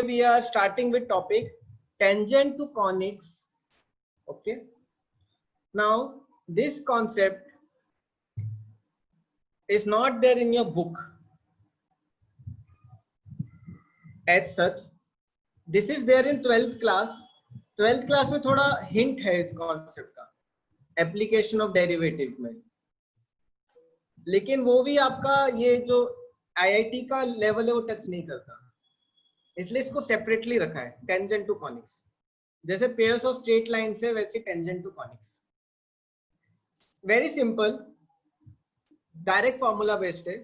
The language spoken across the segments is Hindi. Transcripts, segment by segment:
we are starting with topic tangent to conics. Okay, now this concept is not there in your book as such. This is there in 12th class. 12th class में थोड़ा hint है इस concept का, application of derivative में, लेकिन वो भी आपका ये जो IIT का लेवल है वो टच नहीं करता, इसलिए इसको सेपरेटली रखा है. टेंजेंट टू कॉनिक्स, जैसे पेयर्स ऑफ स्ट्रेट लाइन्स है वैसे tangent to conics. Very simple, direct formula based है.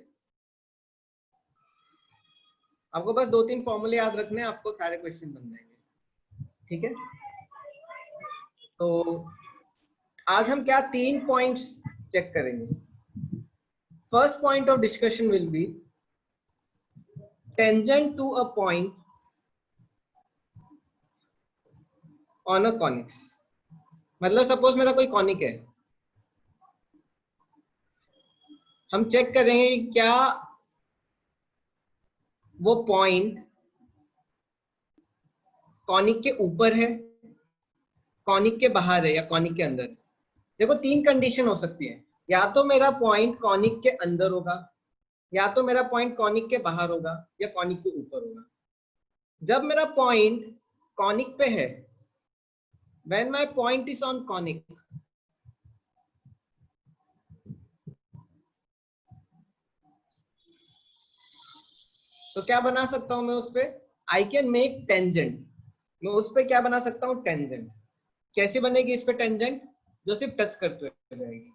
आपको बस 2-3 फॉर्मूले याद रखने हैं, आपको सारे क्वेश्चन बन जाएंगे. ठीक है, तो आज हम क्या 3 पॉइंट्स चेक करेंगे. First point of discussion will be tangent to a point on a conics. मतलब सपोज मेरा कोई कॉनिक है, हम चेक करेंगे कि क्या वो पॉइंट कॉनिक के ऊपर है, कॉनिक के बाहर है या कॉनिक के अंदर. देखो 3 कंडीशन हो सकती है, या तो मेरा पॉइंट कॉनिक के अंदर होगा, या तो मेरा पॉइंट कॉनिक के बाहर होगा, या कॉनिक के ऊपर होगा. जब मेरा पॉइंट कॉनिक पे है, when my point is on conic, तो क्या बना सकता हूं मैं उस पे, I can make tangent. मैं उस पे क्या बना सकता हूं, टेंजेंट. कैसे बनेगी इस पे टेंजेंट, जो सिर्फ टच करते हुए जाएगी.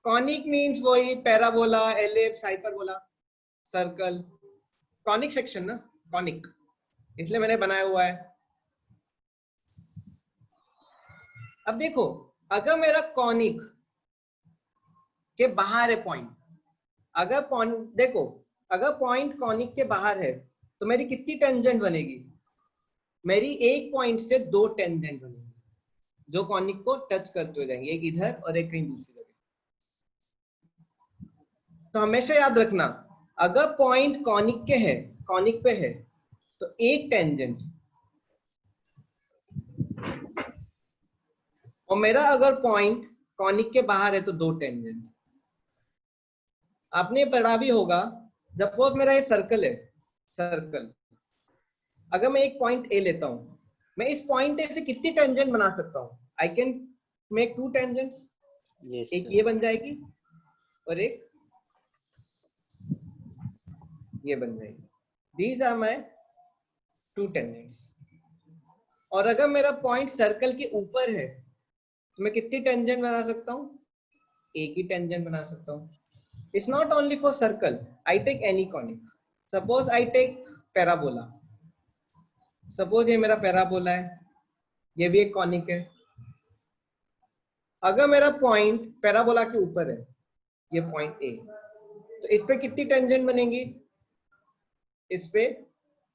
कॉनिक मींस वही parabola, ellipse, hyperbola, circle. Conic section ना, कॉनिक, इसलिए मैंने बनाया हुआ है. अब देखो, अगर मेरा कॉनिक के बाहर है पॉइंट, अगर देखो अगर पॉइंट कॉनिक के बाहर है तो मेरी कितनी टेंजेंट बनेगी, मेरी एक पॉइंट से 2 टेंजेंट बनेगी जो कॉनिक को टच करते हुए जाएंगे, एक इधर और एक कहीं दूसरी जगह. तो हमेशा याद रखना, अगर पॉइंट कॉनिक के है, कॉनिक पे है, तो एक टेंजेंट, और मेरा अगर पॉइंट कॉनिक के बाहर है तो 2 टेंजेंट. आपने पढ़ा भी होगा, सपोज मेरा ये सर्कल है, सर्कल, अगर मैं एक पॉइंट ए लेता हूं, मैं इस पॉइंट ए से कितनी टेंजेंट बना सकता हूं, आई कैन मेक 2 टेंजेंट्स. एक ये बन जाएगी और एक ये बन जाएगी. These are my 2 tangents. और अगर मेरा पॉइंट सर्कल के ऊपर है तो मैं कितनी टेंजेंट बना सकता हूं, एक ही टेंजेंट बना सकता हूं. It's not only for circle. I take any conic. Suppose I take parabola. Suppose ये मेरा पैराबोला है, ये भी एक कॉनिक है. अगर मेरा पॉइंट पैराबोला के ऊपर है, ये पॉइंट ए, तो इस पे कितनी टेंजेंट बनेगी, इस पे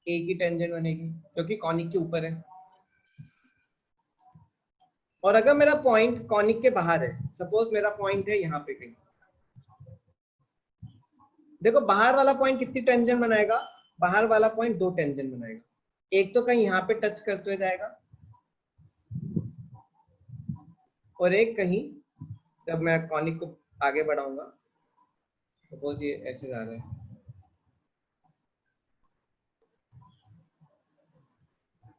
एक ही टेंजेंट बनेगी क्योंकि कॉनिक के ऊपर है. और अगर मेरा पॉइंट कॉनिक के बाहर है, सपोज मेरा पॉइंट है यहाँ पे कहीं, देखो बाहर वाला पॉइंट कितनी टेंजेंट बनाएगा, बाहर वाला पॉइंट 2 टेंजेंट बनाएगा. एक तो कहीं यहाँ पे टच करते हुए जाएगा, और एक कहीं जब मैं कॉनिक को आगे बढ़ाऊंगा, सपोज ये ऐसे जा रहा है,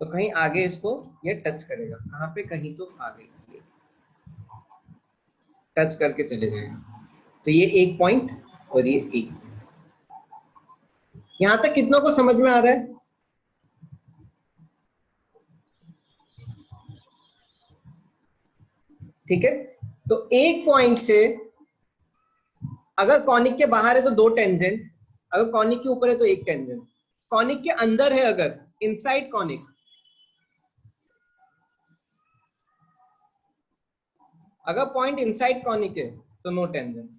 तो कहीं आगे इसको ये टच करेगा. कहाँ पे, कहीं तो आगे टच करके चले जाएगा. तो ये एक पॉइंट और ये एक. यहां तक कितनों को समझ में आ रहा है? ठीक है, तो एक पॉइंट से अगर कॉनिक के बाहर है तो 2 टेंजेंट, अगर कॉनिक के ऊपर है तो एक टेंजेंट. कॉनिक के अंदर है, अगर इनसाइड कॉनिक, अगर पॉइंट इनसाइड कॉनिक है तो नो टेंजेंट.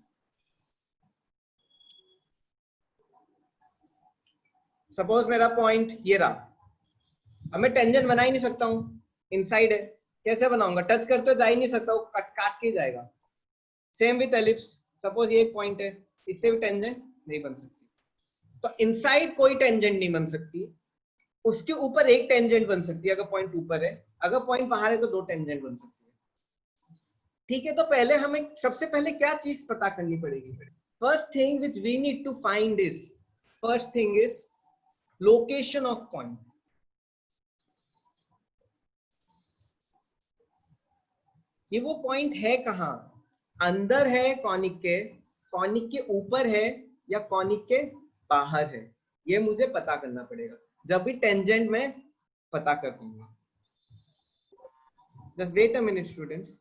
सपोज मेरा पॉइंट ये रहा, अब मैं टेंजेंट बना ही नहीं सकता हूं, इनसाइड है, कैसे बनाऊंगा, टच करते जा ही नहीं सकता, वो काट के जाएगा. सेम विथ एलिप्स, सपोज ये एक पॉइंट है, इससे भी टेंजेंट नहीं बन सकती. तो इनसाइड कोई टेंजेंट नहीं बन सकती, उसके ऊपर एक टेंजेंट बन सकती है अगर पॉइंट ऊपर है, अगर पॉइंट बाहर है तो दो टेंजेंट बन सकती है। ठीक है, तो पहले हमें सबसे पहले क्या चीज पता करनी पड़ेगी? First thing which we need to find is, first thing is location of point. कि वो पॉइंट है कहां, अंदर है कॉनिक के ऊपर है या कॉनिक के बाहर है, ये मुझे पता करना पड़ेगा जब भी टेंजेंट में पता कर दूंगा। Just wait a minute students.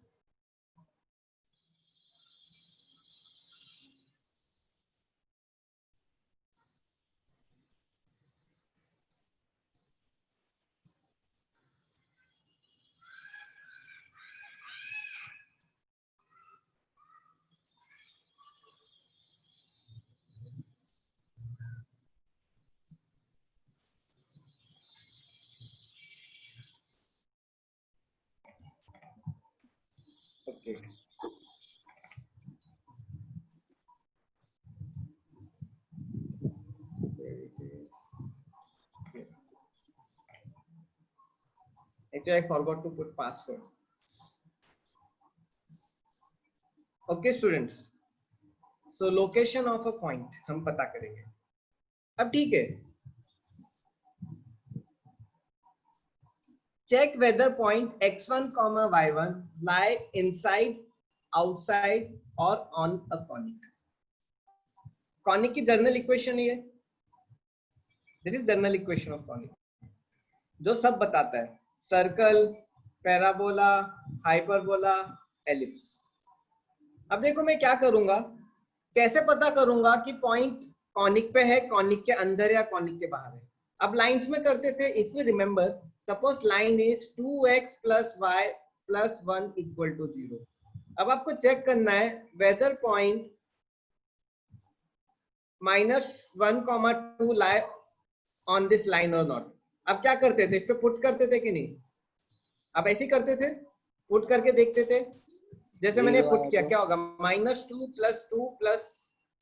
Okay, actually I forgot to put password. Okay students, so location of a point हम पता करेंगे। अब ठीक है, check whether point x1 comma y1 lie inside, outside or on a conic। Conic की जर्नल इक्वेशन ये, this is general equation of conic, जो सब बताता है, सर्कल, पैराबोला, हाइपरबोला, एलिप्स। अब देखो मैं क्या करूंगा, कैसे पता करूंगा कि पॉइंट कॉनिक पे है, कॉनिक के अंदर या कॉनिक के बाहर है? अब लाइंस में करते थे, if you remember, suppose line is 2x + y + 1 = 0। अब आपको चेक करना है weather point -1, 2 lie on this line or not। अब क्या करते थे, इस पे पुट करते थे कि नहीं? आप ऐसे ही करते थे, पुट करके देखते थे। जैसे मैंने पुट किया, क्या होगा, -2 + 2 +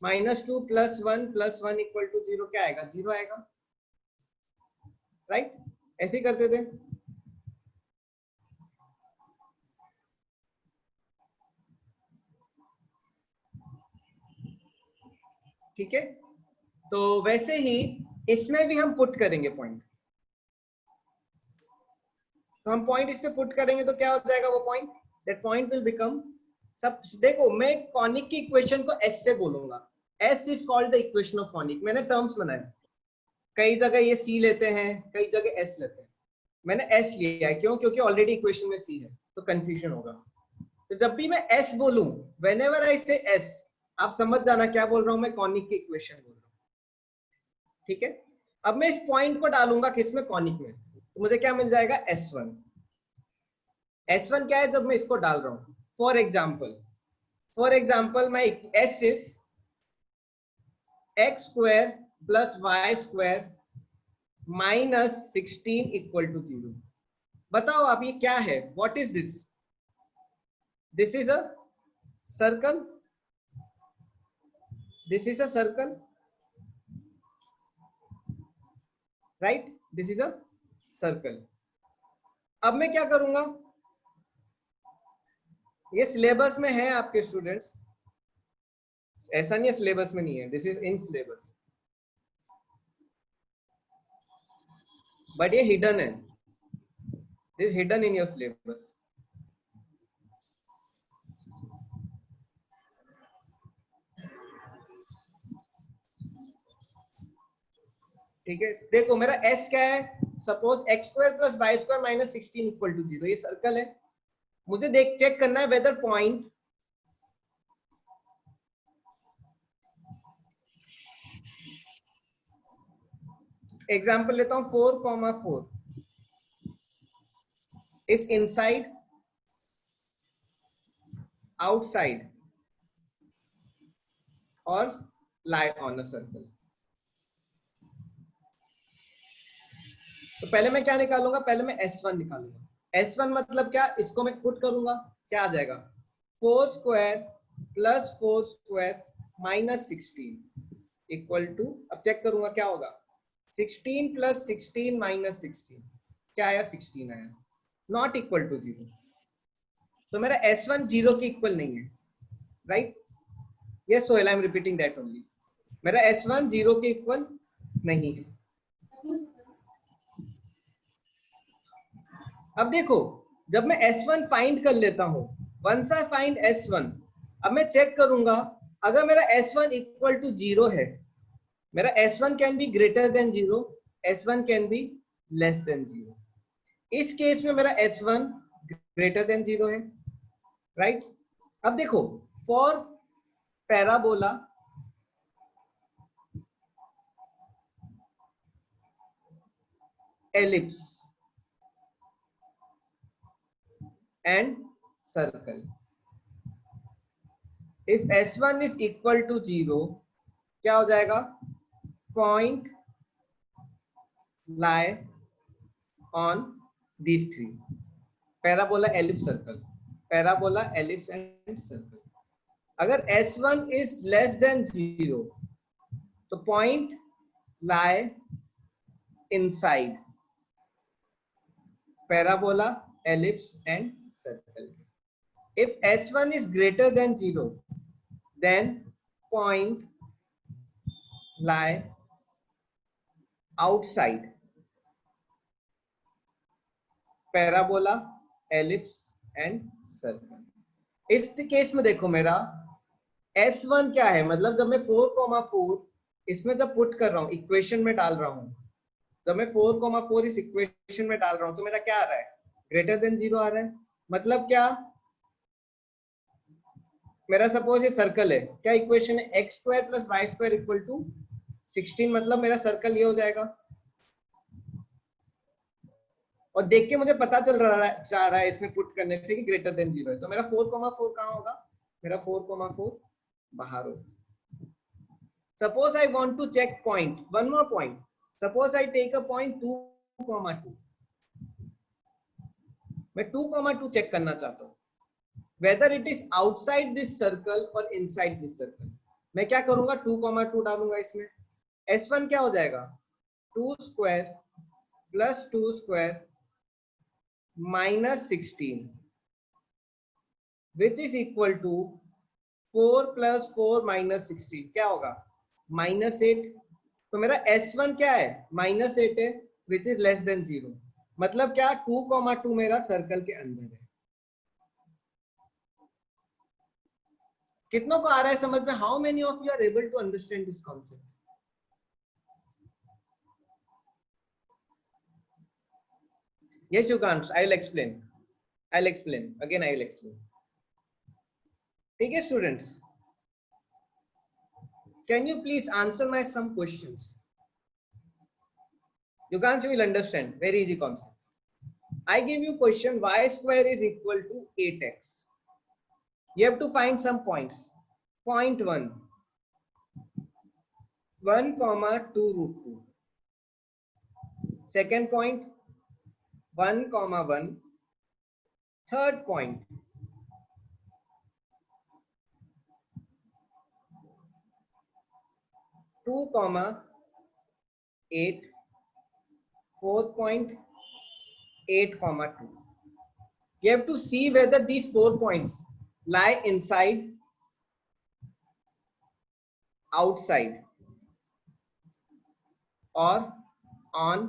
-2 + 1 + 1 = 0, क्या आएगा? 0 आएगा, राइट? ऐसे ही करते थे। ठीक है, तो वैसे ही इसमें भी हम पुट करेंगे पॉइंट, तो हम पॉइंट इस पे पुट करेंगे तो क्या हो जाएगा वो point, that point will become, सब देखो मैं कॉनिक की इक्वेशन को एस से बोलूंगा, S is called the equation of conic. मैंने टर्म्स बनाए, कई जगह ये सी लेते हैं, कई जगह एस लेते हैं, मैंने एस लिया है, क्यों? क्योंकि ऑलरेडी इक्वेशन में सी है तो कंफ्यूजन होगा। तो जब भी मैं एस बोलूं, व्हेनेवर आई से एस, आप समझ जाना क्या बोल रहा हूं मैं, कॉनिक की इक्वेशन बोल रहा हूं। ठीक है, अब मैं इस पॉइंट को डालूंगा किसमें, कॉनिक में, तो मुझे क्या मिल जाएगा, S1। S1 क्या है, जब मैं इसको डाल रहा हूं, फॉर एग्जाम्पल मैं S इज x² + y² -16 = 0। बताओ आप ये क्या है, what is this? This is a circle, this is a circle, right? This is a circle. अब मैं क्या करूंगा, ये सिलेबस में है आपके स्टूडेंट्स, ऐसा नहीं है सिलेबस में नहीं है, this is in syllabus, but ये हिडन है, this hidden in your syllabus. ठीक है, देखो मेरा S क्या है, सपोज x² + y² -16 = 0, ये सर्कल है। मुझे देख चेक करना है वेदर पॉइंट एग्जाम्पल लेता हूं, 4,4 इज इनसाइड, आउटसाइड और लाई ऑन अ सर्कल। तो पहले मैं क्या निकालूंगा, पहले मैं S1 निकालूंगा। S1 मतलब क्या, इसको मैं पुट करूंगा, क्या आ जाएगा, 4² + 4² -16। इक्वल टू, अब चेक करूंगा क्या होगा, 16 प्लस 16 माइनस 16, क्या आया 16 आया, नॉट इक्वल टू 0। तो मेरा S1 0 के इक्वल नहीं है, right? Yes Sohail, I am repeating that only, मेरा S1 0 के इक्वल नहीं है। अब देखो, जब मैं S1 फाइंड कर लेता हूं, वंस आई फाइंड S1, अब मैं चेक करूंगा, अगर मेरा S1 इक्वल टू 0 है, मेरा S1 can be greater than 0, S1 can be less than 0। इस केस में मेरा S1 ग्रेटर देन 0 है, राइट? अब देखो, for parabola ellipse and circle, if S1 is equal to 0, क्या हो जाएगा, point lie on these three, parabola, ellipse, circle, parabola, ellipse and circle। अगर S1 is less than 0, तो point lie inside parabola, ellipse and circle। If S1 is greater than 0, then point lie outside parabola, ellipse and circle। इस केस में देखो, मेरा S1 क्या है, मतलब जब मैं 4,4 इसमें जब पुट कर रहा हूं, इक्वेशन में डाल रहा हूं, जब मैं 4,4 इस इक्वेशन में डाल रहा हूं, तो मेरा क्या आ रहा है, ग्रेटर देन 0 आ रहा है। मतलब क्या, मेरा सपोज ये सर्कल है, क्या इक्वेशन है, x square plus y square equal to 16, मतलब मेरा सर्कल ये हो जाएगा। और देख के मुझे पता चल रहा है, चाह रहा है इसमें पुट करने से कि ग्रेटर देन 0 है, तो मेरा 4,4 कहां होगा, मेरा 4,4 बाहर होगा। Suppose I want to check point, one more point, suppose I take a point 2,2, मैं 2,2 चेक करना चाहता हूं, whether it is outside this circle और इनसाइड दिस सर्कल। मैं क्या करूंगा, 2,2 डालूंगा इसमें, S1 क्या हो जाएगा, 2 square plus 2 square minus 16 which is equal to 4 plus 4 minus 16, क्या होगा, -8। तो मेरा S1 क्या है, -8 है, विच इज लेस देन 0। मतलब क्या, 2,2 मेरा सर्कल के अंदर है। कितनों को आ रहा है समझ में, how many of you are able to understand this concept? Yes, you can't. I will explain. I'll explain. Again, I will explain. Okay, students. Can you please answer my some questions? You guys will understand. Very easy concept. I give you question, y square is equal to 8x. You have to find some points. Point 1. 1, 2 root 2. Second point, 1, 1. Third point, 2, 8. Fourth point, 8, 2. You have to see whether these 4 points lie inside, outside or on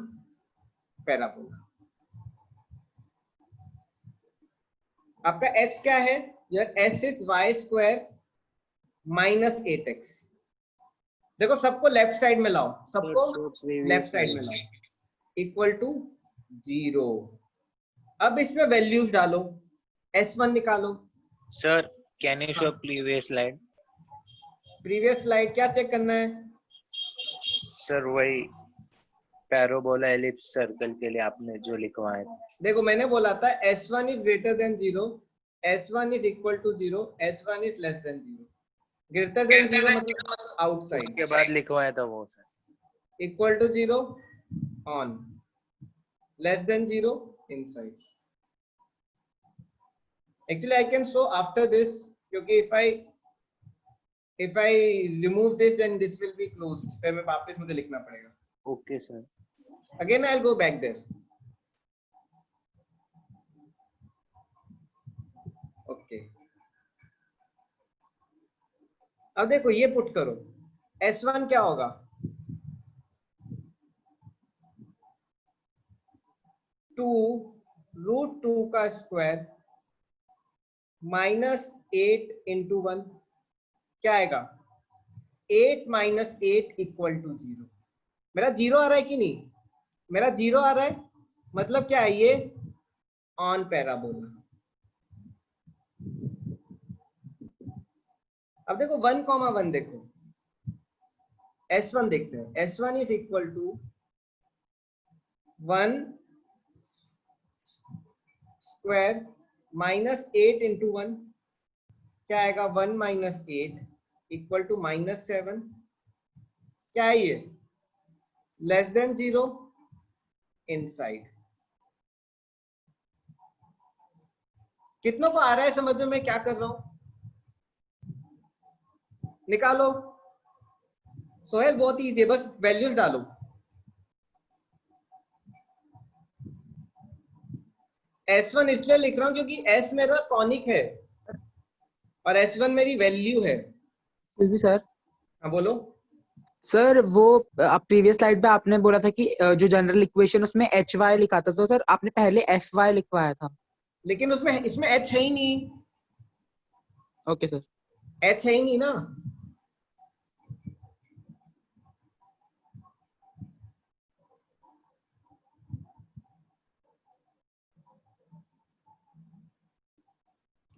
parabola। आपका S क्या है, यार S is y square minus 8x। देखो सबको लेफ्ट साइड में लाओ, सबको लेफ्ट साइड में लाओ, इक्वल टू 0। अब इसमें वैल्यूज डालो, S1 निकालो। Sir can you show previous slide? Previous slide क्या चेक करना है सर? वही पैराबोला एलिप्स सर्कल के लिए आपने जो लिखवाया था। देखो मैंने बोला था S1 is greater than 0, S1 is equal to 0, S1 is less than 0। Greater than 0 मतलब आउटसाइड, के बाद लिखवाया था वो sir. Equal to 0 on, less than 0 inside. Actually I can show after this, क्योंकि if I If I remove this, then this will be closed. फिर मैं वापस मुझे लिखना पड़ेगा. Okay sir. Again I'll go back there. Okay. अब देखो ये पुट करो. S1 क्या होगा? 2√2 का स्क्वायर -8 × 1 क्या आएगा? 8 - 8 = 0. मेरा 0 आ रहा है कि नहीं? मेरा 0 आ रहा है, मतलब क्या है ये? On parabola. अब देखो 1,1 देखो. S1 देखते हैं. S1 = 1 स्क्वायर -8 × 1 क्या आएगा? 1 - 8 = -7. क्या है ये? Less than 0 inside. कितनों को आ रहा है समझ में मैं क्या कर रहा हूं? निकालो. सोहेल बहुत इजी है, बस वैल्यूज डालो. S1 इसलिए लिख रहा हूं क्योंकि S मेरा कॉनिक है और S1 मेरी वैल्यू है. सर. हाँ बोलो. सर वो प्रीवियस स्लाइड पे आपने बोला था कि जो जनरल इक्वेशन उसमें HY लिखा था, तो सर आपने पहले FY लिखवाया था. लेकिन उसमें इसमें H है ही नहीं. Okay sir. H है ही नहीं ना.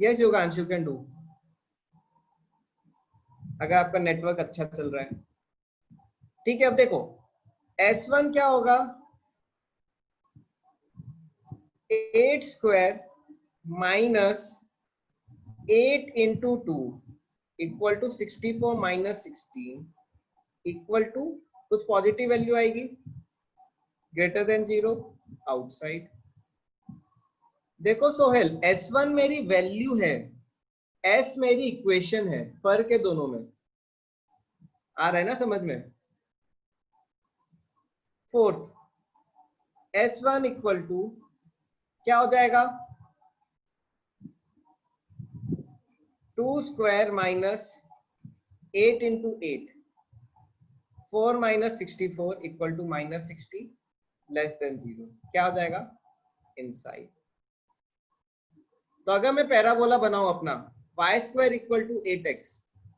यस योगांश, यू कैन डू, अगर आपका नेटवर्क अच्छा चल रहा है. ठीक है. अब देखो S1 क्या होगा? 8 स्क्वायर -8 × 2 = 64 - 16 = कुछ पॉजिटिव वैल्यू आएगी, ग्रेटर देन 0 आउटसाइड. देखो सोहेल, S1 मेरी वैल्यू है, S मेरी इक्वेशन है. फर्क है दोनों में. आ रहा है ना समझ में? फोर्थ, S1 = क्या हो जाएगा? 2 स्क्वायर -8 × 8 4 - 64 = -60 लेस देन 0. क्या हो जाएगा? इनसाइड. तो अगर मैं पैराबोला बनाऊं अपना y² = 8x.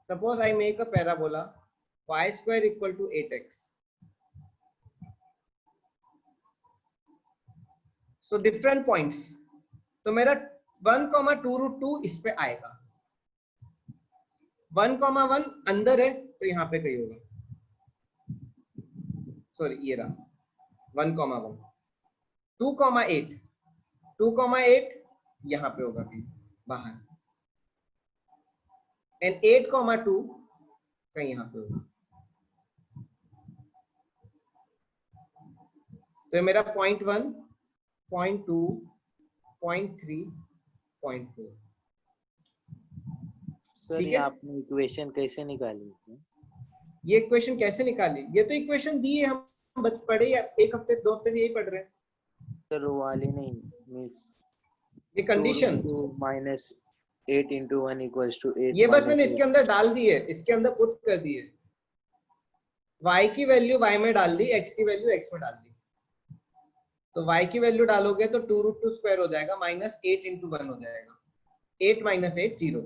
Suppose I make a parabola y² = 8x. So different points. तो मेरा 1,2√2 इस पे आएगा. 1,1 अंदर है तो यहाँ पे कहीं होगा. सॉरी ये रहा 1,1. 2,8 2,8 यहाँ पे होगा कहीं बाहर. एंड 8,2 कहीं यहाँ पे होगा. तो मेरा 0.1 0.2 0.3 0.4. सर ठीक ये है. आपने इक्वेशन कैसे निकाली थी? ये इक्वेशन कैसे निकाली? ये तो इक्वेशन दी है, हम पढ़े एक हफ्ते से 2 हफ्ते से यही पढ़ रहे हैं. सर वो वाली नहीं, मींस ये कंडीशन -8 × 1 = 8 ये बस मैंने - इसके अंदर डाल दी है, इसके अंदर पुट कर दी है. y की वैल्यू y में डाल दी, x की वैल्यू x में डाल दी. तो y की वैल्यू डालोगे तो 2√2 स्क्वायर हो जाएगा -8 × 1 हो जाएगा. 8 - 8 0.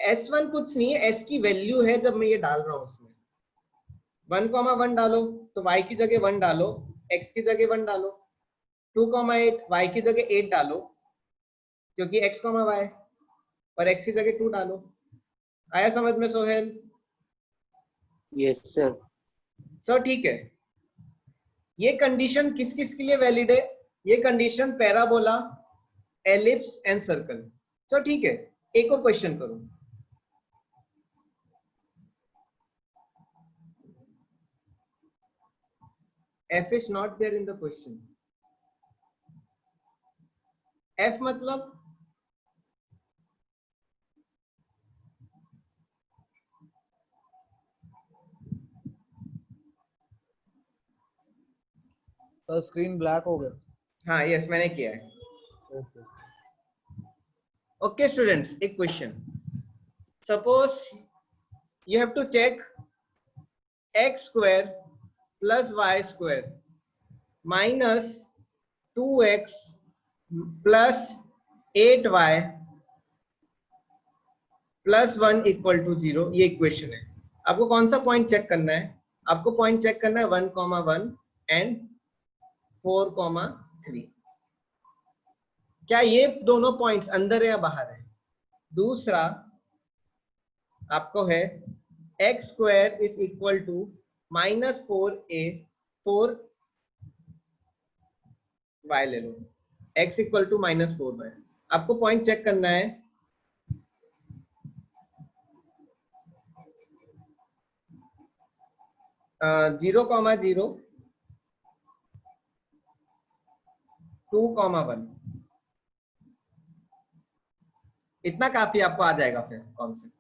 S1 कुछ नहीं है, S की वैल्यू है. जब मैं ये डाल रहा हूं उसमें 1,1 डालो तो y की जगह 1 डालो, x की जगह 1 डालो. 2,8 y की जगह 8 डालो क्योंकि x, y, और x की जगह 2 डालो. आया समझ में सोहेल? Yes sir. तो ठीक है. ये कंडीशन किस किस के लिए वैलिड है? ये condition parabola, ellipse and circle. तो ठीक है, एक और क्वेश्चन करो. F is not there in the question. F मतलब तो स्क्रीन ब्लैक हो गया। हाँ यस मैंने किया है। ओके। ओके स्टूडेंट्स, एक question, suppose you have to check x square plus y square minus 2x plus 8y plus 1 equal to 0, ये इक्वेशन है। आपको कौन सा पॉइंट चेक करना है? आपको पॉइंट चेक करना है 1,1 एंड 4,3। क्या ये दोनों पॉइंट्स अंदर है या बाहर है? दूसरा आपको है x square is equal to minus 4a 4y ले लो, x equal to minus 4y। आपको पॉइंट चेक करना है 0,0 2,1। इतना काफी आपको आ जाएगा फिर concept.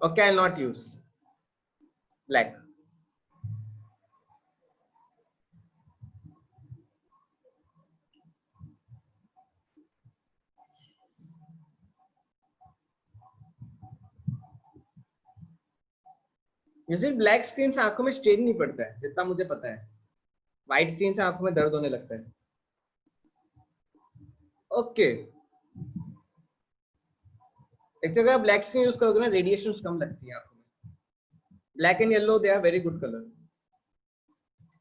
Okay, I not use black. जैसे ब्लैक स्क्रीन से आंखों में स्ट्रेन नहीं पड़ता है जितना मुझे पता है, व्हाइट स्क्रीन से आंखों में दर्द होने लगता है। ओके, एक जगह ब्लैक स्क्रीन यूज करोगे ना, रेडिएशंस कम लगती है आंखों में। Black and yellow they are very good colour.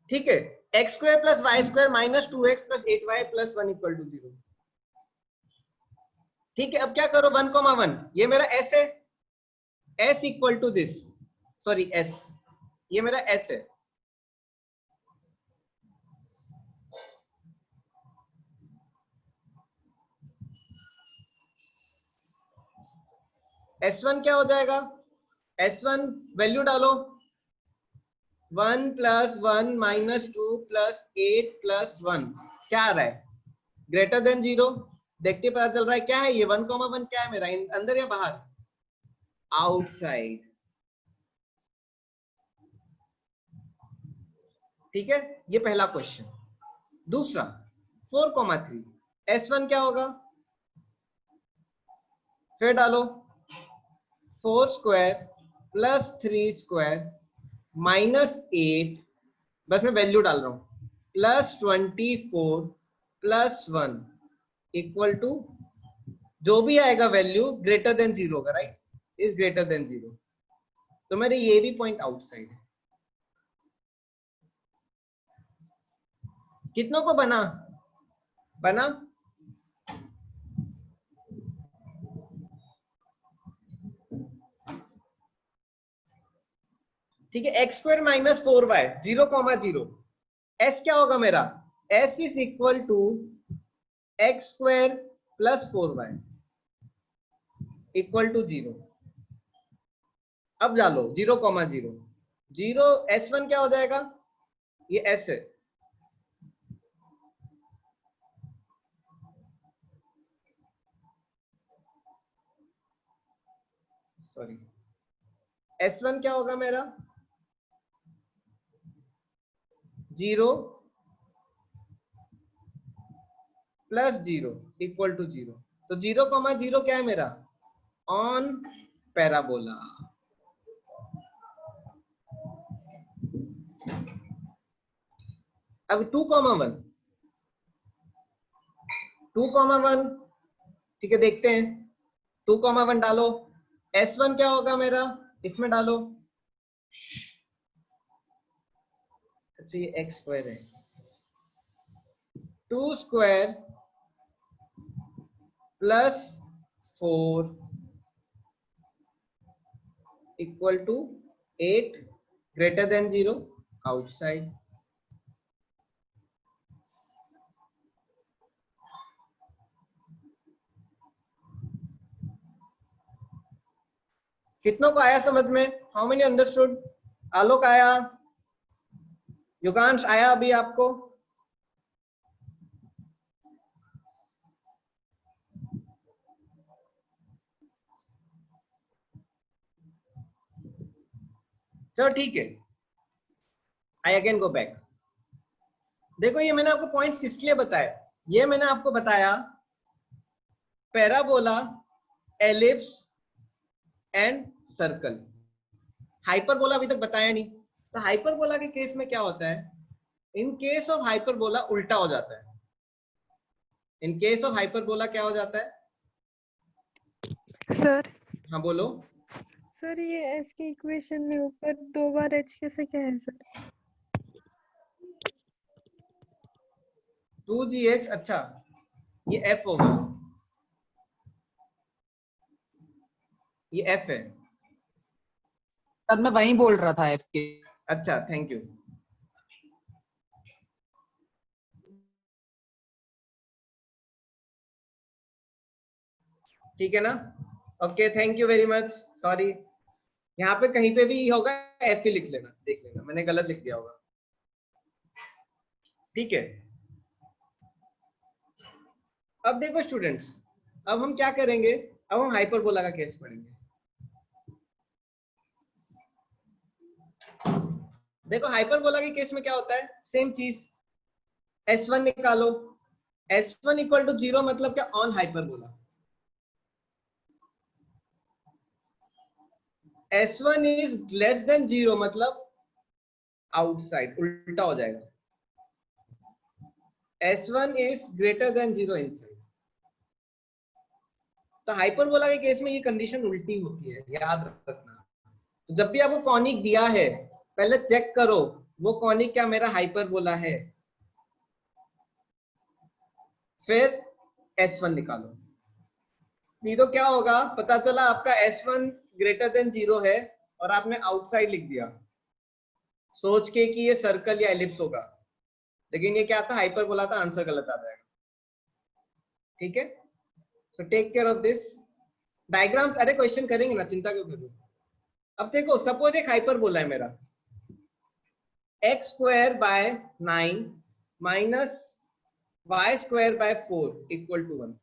ठीक है, x square plus y square minus 2x plus 8y plus 1 equal to 0। ठीक है, अब क्या करो 1,1, ये मेरा s है, s equal to this, sorry s, ये मेरा s है। S1 क्या हो जाएगा? S1 वैल्यू डालो, 1 प्लस 1 माइनस 2 प्लस 8 प्लस 1, क्या आ रहा है? Greater than 0। देखते पता चल रहा है क्या है ये 1,1 क्या है मेरा, अंदर या बाहर? आउटसाइड। ठीक है, ये पहला क्वेश्चन। दूसरा 4,3, S1 क्या होगा? फिर डालो 4 स्क्वायर प्लस 3 स्क्वायर माइनस 8, बस मैं वैल्यू डाल रहा हूं, प्लस 24 प्लस 1 इक्वल टू, जो भी आएगा वैल्यू ग्रेटर देन 0 होगा, राइट? Is greater than 0। तो मेरे ये भी पॉइंट आउटसाइड है। कितनों को बना? ठीक है, x square minus 4y 0,0, s क्या होगा मेरा? s is equal to x square plus 4y equal to 0। अब डालो 0,0, 0, s1 क्या हो जाएगा? ये s है, सॉरी, s1 क्या होगा मेरा? 0 प्लस 0 इक्वल टू 0। तो 0,0 क्या है मेरा? On parabola. अब 2,1, 2,1, ठीक है, देखते हैं 2,1 डालो, S1 क्या होगा मेरा? इसमें डालो, अच्छा ये एक्स स्क्वायर है, 2 square plus 4 equal to 8 greater than 0, outside. कितनों को आया समझ में? How many understood? आलोक आया, युगांश आया अभी आपको? चलो ठीक है, आई अगेन गो बैक। देखो ये मैंने आपको पॉइंट्स किस लिए बताया, ये मैंने आपको बताया parabola, ellipse and circle. Hyperbola अभी तक बताया नहीं। तो हाइपरबोला के केस में क्या होता है, इन केस ऑफ हाइपरबोला उल्टा हो जाता है। इन केस ऑफ हाइपरबोला क्या हो जाता है? सर हाँ बोलो। सर ये एस के इक्वेशन में ऊपर 2 बार एच कैसे क्या है सर? 2gh, अच्छा ये f होगा, ये f है। सर मैं वही बोल रहा था एफ के। अच्छा थैंक यू। ठीक है ना, okay thank you very much. Sorry, यहाँ पे कहीं पे भी होगा एफ ही लिख लेना, देख लेना मैंने गलत लिख दिया होगा। ठीक है, अब देखो स्टूडेंट्स, अब हम क्या करेंगे, अब हम हाइपरबोला का केस पढ़ेंगे। देखो हाइपरबोला के केस में क्या होता है, सेम चीज, S1 निकालो, S1 इक्वल टू 0 मतलब क्या, on hyperbola. S1 is less than 0 मतलब आउटसाइड, उल्टा हो जाएगा। S1 is greater than 0 inside. तो हाइपरबोला के केस में ये कंडीशन उल्टी होती है, याद रखना। तो जब भी आपको कॉनिक दिया है पहले चेक करो वो कॉनिक क्या मेरा हाइपरबोला है, फिर S1 निकालो। नहीं तो क्या होगा, पता चला आपका S1 ग्रेटर देन 0 है और आपने आउटसाइड लिख दिया सोच के कि ये सर्कल या एलिप्स होगा, लेकिन ये क्या था, हाइपरबोला था, आंसर गलत आ जाएगा। ठीक है, so take care of this. Diagrams अरे क्वेश्चन करेंगे ना, चिंता क्यों कर रहे हो। अब देखो सपोज एक हाइपरबोला है मेरा, x square by 9 minus y square by 4 equal to 1।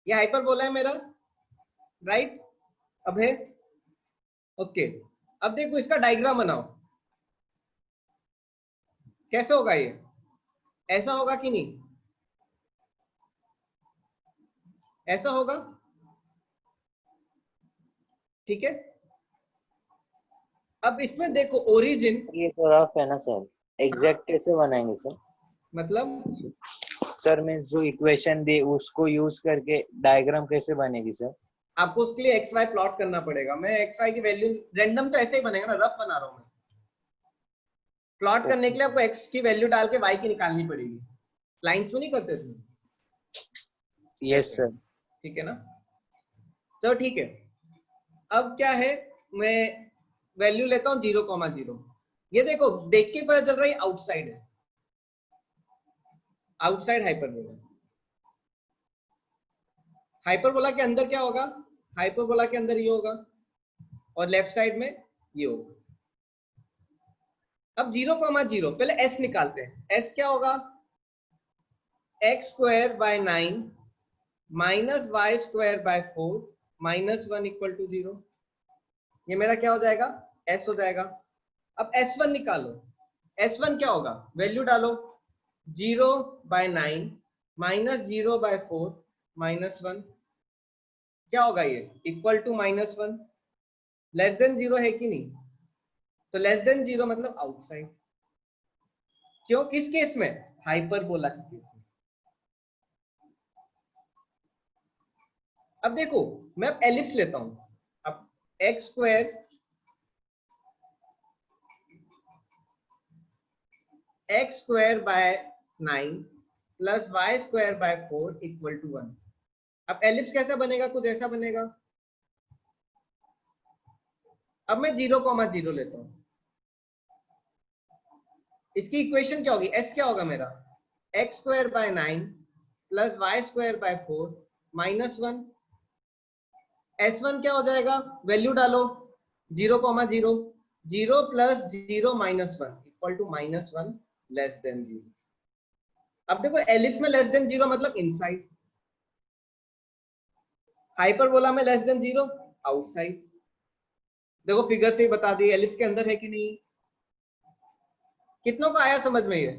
ये हाइपरबोला है मेरा, राइट। अब है ओके, अब देखो इसका डायग्राम बनाओ, कैसे होगा ये, ऐसा होगा कि नहीं, ऐसा होगा, ठीक है। अब इसमें देखो ओरिजिन, ये थोड़ा है ना सर, एग्जैक्ट कैसे बनाएंगे सर? मतलब सर मैं जो इक्वेशन दी उसको यूज करके डायग्राम कैसे बनेगी सर? आपको उसके लिए एक्स वाई प्लॉट करना पड़ेगा। मैं एक्स वाई की वैल्यू रैंडम तो ऐसे ही बनेगा ना, रफ बना रहा हूं मैं। प्लॉट करने के लिए आपको एक्स की वैल्यू डाल के वाई की निकालनी पड़ेगी। लाइंस में नहीं करते थे। Yes sir. ठीक है ना, चलो ठीक है। अब क्या है, मैं वैल्यू लेता हूँ 0,0। ये देखो देख के पता चल रहा है आउटसाइड है, आउटसाइड हाइपरबोला। हाइपरबोला के अंदर क्या होगा, हाइपरबोला के अंदर ये होगा और लेफ्ट साइड में ये होगा। अब 0,0 पहले s निकालते हैं। s क्या होगा, x square by 9 minus y square by 4 minus 1 equal to 0। ये मेरा क्या हो जाएगा, s हो जाएगा। अब s1 निकालो, s1 क्या होगा, वैल्यू डालो, 0 बाय 9 माइनस 0 बाय 4 माइनस 1, क्या होगा ये, equal to minus 1। Less than 0 है कि नहीं, तो लेस देन 0 मतलब आउटसाइड। क्यों, किस केस में, हाइपरबोला के केस में। अब देखो मैं अब एलिप्स लेता हूं, अब x square by 9 plus y square by 4 equal to 1। अब एलिप्स कैसा बनेगा, कुछ ऐसा बनेगा। अब मैं 0,0 लेता हूं, इसकी इक्वेशन क्या होगी, एस क्या होगा मेरा, x square by 9 plus y square by 4 minus 1। S1 क्या हो जाएगा, वैल्यू डालो, 0,0, 0 plus 0 minus 1 equal to minus 1 less than 0। अब देखो एलिप्स में लेस देन 0 मतलब इनसाइड, हाइपरबोला में लेस देन 0 आउटसाइड। देखो फिगर से ही बता दी एलिप्स के अंदर है कि नहीं, कितनों को आया समझ में ये?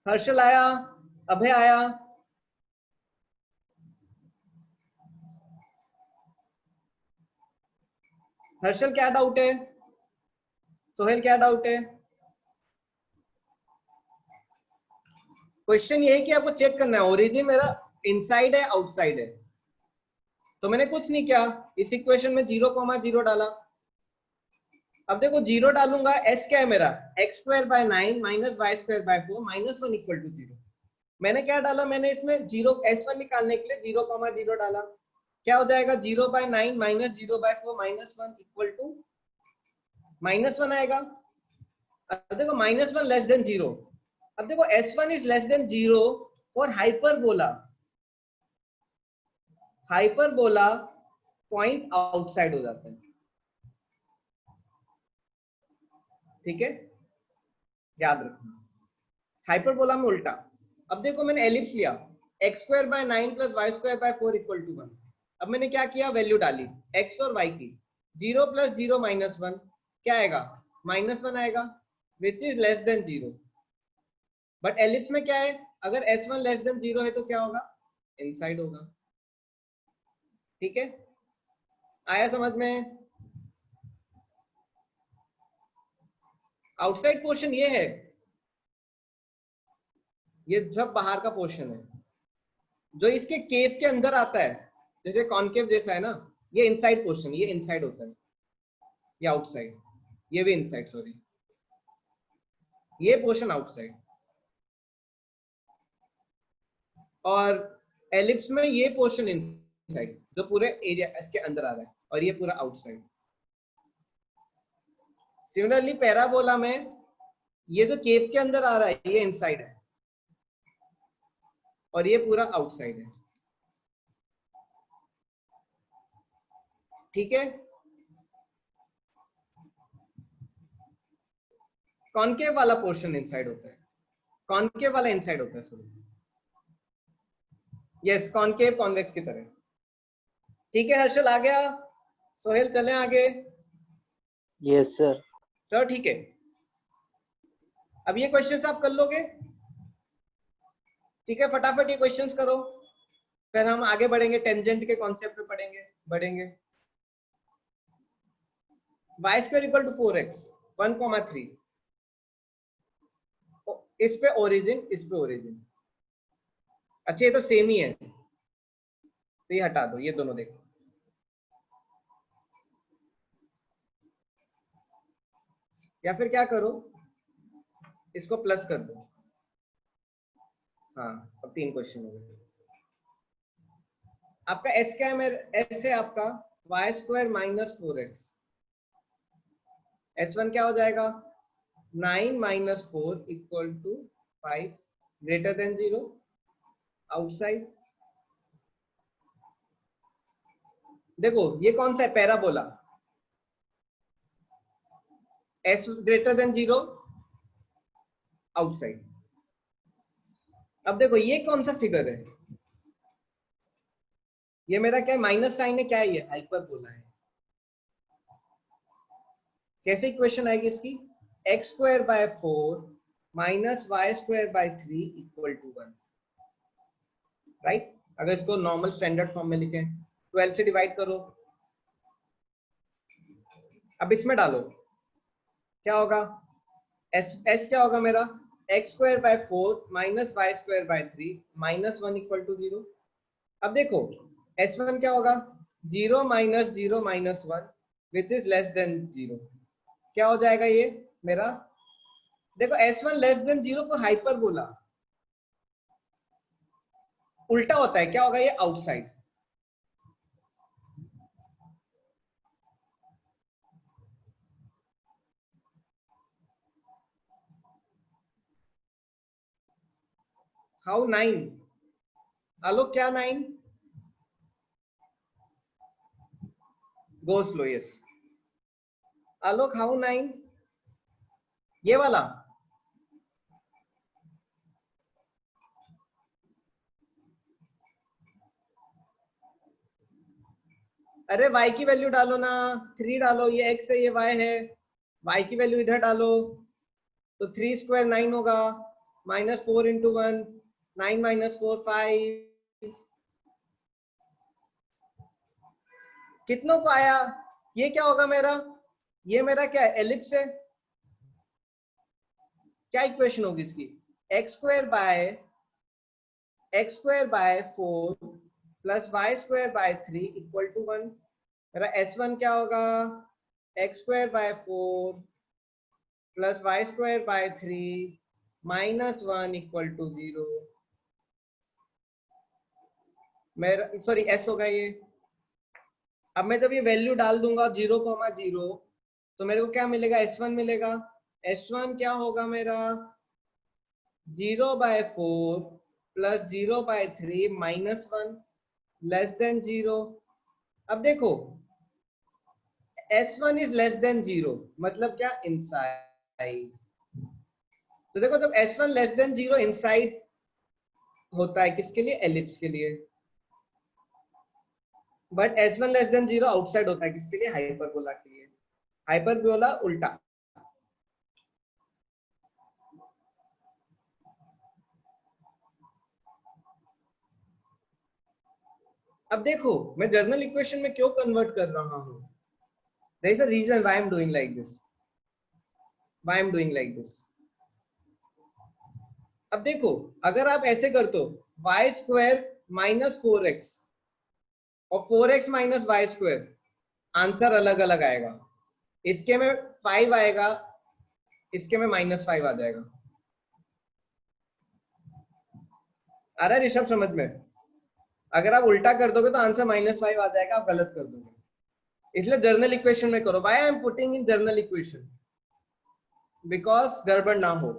हर्षल आया, अभय आया, हर्षल क्या डाउट है? सोहेल क्या डाउट है? क्वेश्चन ये है कि आपको चेक करना है ओरिजिन मेरा इनसाइड है आउटसाइड है। तो मैंने कुछ नहीं किया, इस इक्वेशन में 0,0 डाला। अब देखो 0 डालूंगा, s क्या है मेरा x²/9 - y²/4 -1 = 0। मैंने क्या डाला, मैंने इसमें s1 निकालने के लिए 0,0 डाला। क्या हो जाएगा 0/9 - 0/4 -1 = -1 आएगा। अब देखो -1 लेस देन 0। अब देखो s1 is less than 0 for hyperbola. Hyperbola point outside हो जाता है, ठीक है, याद रखना। हाइपरबोला में उल्टा। अब देखो मैंने एलिप्स लिया, x²/9 + y²/4 = 1। अब मैंने क्या किया, वैल्यू डाली x और y की। 0 + 0 -1 क्या आएगा, -1 आएगा, which is less than 0। But ellipse में क्या है, अगर s1 लेस देन 0 है तो क्या होगा, इनसाइड होगा। ठीक है, आया समझ में? आउटसाइड पोर्शन ये है, ये सब बाहर का पोर्शन है। जो इसके केव के अंदर आता है, जैसे कॉनकेव जैसा है ना, ये इनसाइड पोर्शन, ये इनसाइड होता है, ये आउटसाइड, ये भी इनसाइड, सॉरी, ये पोर्शन आउटसाइड। और एलिप्स में ये पोर्शन इनसाइड, जो पूरे एरिया इसके अंदर आ रहा है, और ये पूरा आउटसाइड। सिमिलरली पैराबोला में ये जो केव के अंदर आ रहा है ये इनसाइड है, और ये पूरा आउटसाइड है। ठीक है, कॉनकेव वाला पोर्शन इनसाइड होता है, कॉनकेव वाला इनसाइड होता है, सॉरी, यस, कॉनकेव कॉन्वेक्स की तरह। ठीक है, हर्षल आ गया, सोहेल चलें आगे। Yes sir. चलो ठीक है, अब ये क्वेश्चंस आप कर लोगे, ठीक है, फटाफट ये क्वेश्चंस करो, फिर हम आगे बढ़ेंगे, टेंजेंट के कॉन्सेप्ट पे बढ़ेंगे। y² = 4x 1,3, इस पे ओरिजिन, इस पे ओरिजिन। अच्छा ये तो सेम ही है, तो ये हटा दो, ये दोनों देखो। या फिर क्या करो, इसको प्लस कर दो। हाँ, अब 3 क्वेश्चन हो गए। आपका s क्या है, s है आपका y² - 4x। s1 क्या हो जाएगा, 9 - 4 = 5, ग्रेटर देन 0, आउटसाइड। देखो ये कौन सा है, parabola, s greater than 0, outside. अब देखो ये कौन सा फिगर है, ये मेरा क्या है, माइनस साइन है, क्या है ये, हाइपरबोला है। कैसे इक्वेशन आएगी इसकी, x²/4 - y²/3 = 1, राइट। अगर इसको नॉर्मल स्टैंडर्ड फॉर्म में लिखें, 12 से डिवाइड करो, अब इसमें डालो, क्या होगा, s क्या होगा मेरा, x²/4 - y²/3 -1 = 0। अब देखो s1 क्या होगा, 0 - 0 -1 विच इज लेस देन 0। क्या हो जाएगा ये मेरा, देखो s1 less than 0 for hyperbola, उल्टा होता है, क्या होगा ये, आउटसाइड। हाउ 9, आलोक क्या 9, go slow, yes, Alok how 9, ये वाला, अरे y की वैल्यू डालो ना, 3 डालो, ये x है ये y है, y की वैल्यू इधर डालो तो 3 स्क्वायर 9 होगा, -4 × 1, 9 - 4 5, कितनों को आया? ये क्या होगा मेरा? ये मेरा क्या है? एलिप्स है। क्या इक्वेशन होगी इसकी? x² by 4 plus y² by 3 equal to 1। मेरा S1 क्या होगा? x² by 4 plus y² by 3 minus 1 equal to 0। मेरा सॉरी S होगा ये। अब मैं जब ये वैल्यू डाल दूंगा 0,0 तो मेरे को क्या मिलेगा? S1 मिलेगा। S1 क्या होगा मेरा? 0/4 प्लस 0/3 माइनस 1 लेस देन 0। अब देखो S1 इज लेस देन 0 मतलब क्या? इनसाइड। तो देखो जब S1 लेस देन 0 इनसाइड होता है किसके लिए? एलिप्स के लिए। But S1 less than 0 outside होता है किसके लिए? हाइपरबोला के लिए। हाइपरबोला उल्टा। अब देखो मैं जर्नल इक्वेशन में क्यों कन्वर्ट कर रहा हूं। There is a reason why I am doing like this, why I am doing like this. अब देखो अगर आप ऐसे कर दो y² माइनस 4x और 4x माइनस y², आंसर अलग अलग आएगा। इसके में 5 आएगा, इसके में -5 आ जाएगा। आ रहा है ऋषभ समझ में? अगर आप उल्टा कर दोगे तो आंसर -5 आ जाएगा, आप गलत कर दोगे। इसलिए जर्नल इक्वेशन में करो। Why I am putting in general equation? Because गड़बड़ ना हो।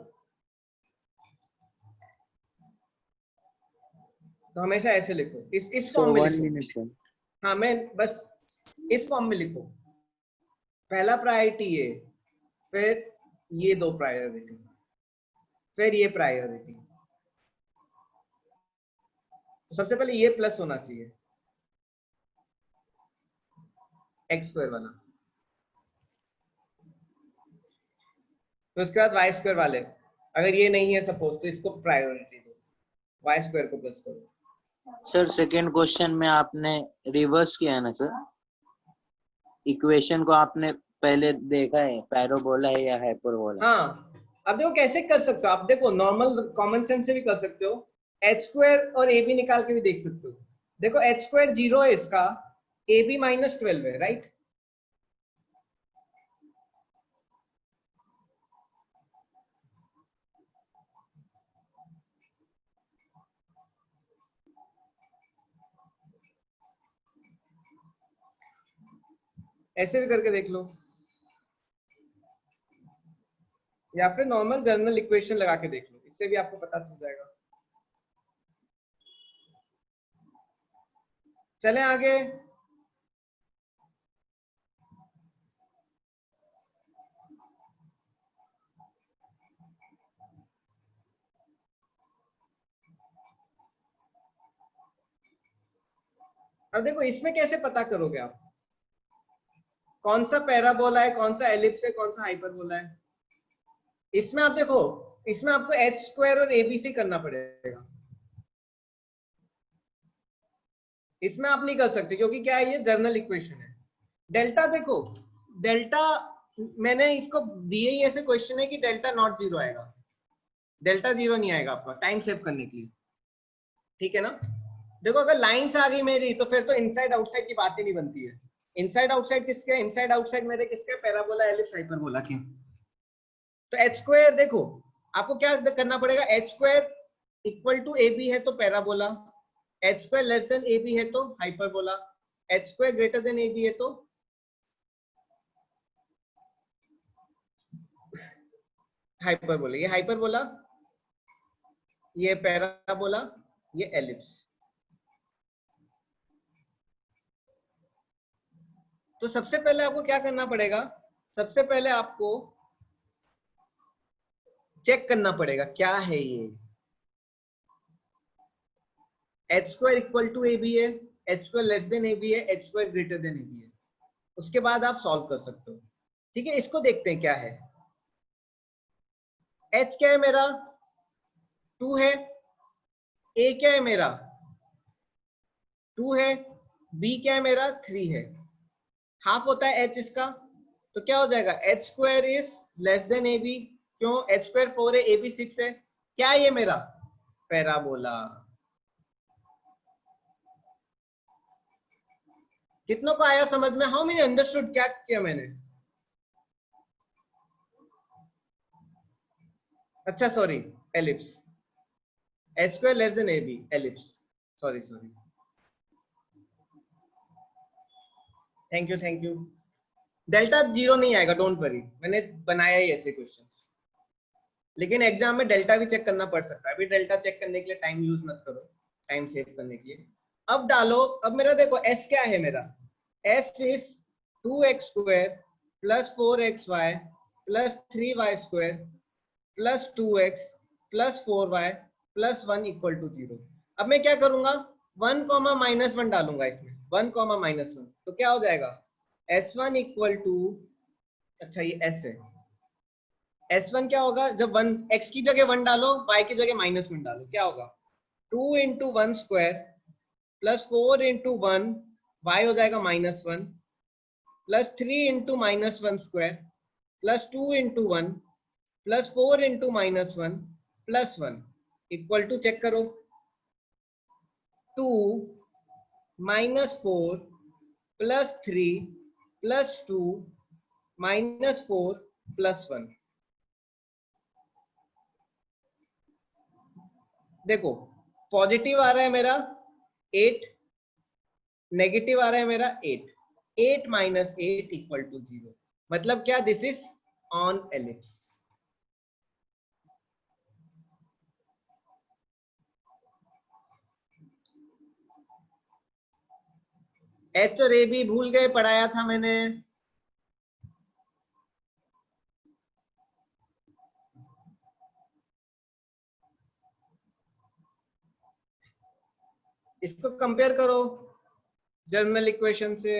तो हमेशा ऐसे लिखो, इस फॉर्म में 1 लिखो। minute sir. हाँ मैं बस इस फॉर्म में लिखो। पहला प्रायोरिटी ये, फिर ये 2 प्रायोरिटी, फिर ये प्रायोरिटी। तो सबसे पहले ये प्लस होना चाहिए x² वाला, तो उसके बाद y² वाले। अगर ये नहीं है सपोज तो इसको प्रायोरिटी दो, y² को प्लस करो। सर सेकंड क्वेश्चन में आपने रिवर्स किया है ना सर? इक्वेशन को आपने पहले देखा है पैराबोला है या हाइपरबोला? हाँ अब देखो कैसे कर सकते हो आप। देखो नॉर्मल कॉमन सेंस से भी कर सकते हो, h² और ab निकाल के भी देख सकते हो। देखो h² 0 है इसका, ab -12 है, राइट? ऐसे भी करके देख लो, या फिर नॉर्मल जर्नल इक्वेशन लगा के देख लो, इससे भी आपको पता चल जाएगा। चलें आगे। अब देखो इसमें कैसे पता करोगे आप कौन सा पैराबोला है, कौन सा एलिप्स है, कौन सा हाइपरबोला है? इसमें आप देखो, इसमें आपको h² और abc करना पड़ेगा। इसमें आप नहीं कर सकते क्योंकि क्या है, ये जर्नल इक्वेशन है। डेल्टा देखो, डेल्टा मैंने इसको दिए ही ऐसे क्वेश्चन है कि डेल्टा नॉट 0 आएगा, डेल्टा 0 नहीं आएगा आपका, टाइम सेव करने के लिए। ठीक है ना? देखो अगर लाइंस आ गई मेरी तो फिर तो इनसाइड आउटसाइड की बात ही नहीं बनती है। इनसाइड आउटसाइड किसके? इनसाइड आउटसाइड मेरे किसके? पैराबोला, एलिप्स, हाइपरबोला के। तो h² देखो आपको क्या करना पड़ेगा, h² इक्वल टू ab है तो parabola, h² less than ab है तो hyperbola, h² greater than ab है तो हाइपरबोला। ये हाइपरबोला, ये पैराबोला, ये एलिप्स। तो सबसे पहले आपको क्या करना पड़ेगा, सबसे पहले आपको चेक करना पड़ेगा क्या है ये। h² इक्वल टू ab है एच स्क्वायर लेस देन ए बी है, एच स्क्वायर ग्रेटर देन ए बी है, उसके बाद आप सॉल्व कर सकते हो। ठीक है, इसको देखते हैं क्या है। एच क्या है मेरा 2 है, ए क्या है मेरा 2 है, बी क्या है मेरा 3 है, हाफ होता है एच इसका, तो क्या हो जाएगा H square is less than A B, क्यों एच स्क्वायर 4 है, ए बी 6 है, क्या है ये मेरा पैराबोला। कितनों को आया समझ में? How many understood? क्या किया मैंने? अच्छा sorry, ellipse, h square less than A b, ellipse, sorry. Thank you. Delta 0 नहीं आएगा, डोंट वरी, मैंने बनाया ही ऐसे क्वेश्चंस, लेकिन एग्जाम में डेल्टा भी चेक करना पड़ सकता है। अभी डेल्टा चेक करने के लिए टाइम यूज मत करो, टाइम सेव करने के लिए। अब डालो, अब मेरा देखो एस क्या है मेरा, s is 2x square plus 4xy plus 3y square plus 2x plus 4y plus 1 equal to 0। अब मैं क्या करूंगा, 1 कॉमा -1 डालूंगा इसमें, 1 कॉमा -1, तो क्या हो जाएगा s1 इक्वल टू, अच्छा ये s है, s1 क्या होगा, जब 1 x की जगह 1 डालो, y की जगह -1 डालो, क्या होगा 2 into 1 square plus 4 into 1, y हो जाएगा -1 plus 3 into -1 square plus 2 into 1 plus 4 into -1 plus 1 equal to, check करो 2 -4 प्लस 3 प्लस 2 -4 प्लस 1। देखो पॉजिटिव आ रहा है मेरा 8, नेगेटिव आ रहा है मेरा 8, 8 माइनस 8 इक्वल टू 0, मतलब क्या, this is on ellipse. H और ए बी भूल गए, पढ़ाया था मैंने। इसको कंपेयर करो जर्नल इक्वेशन से,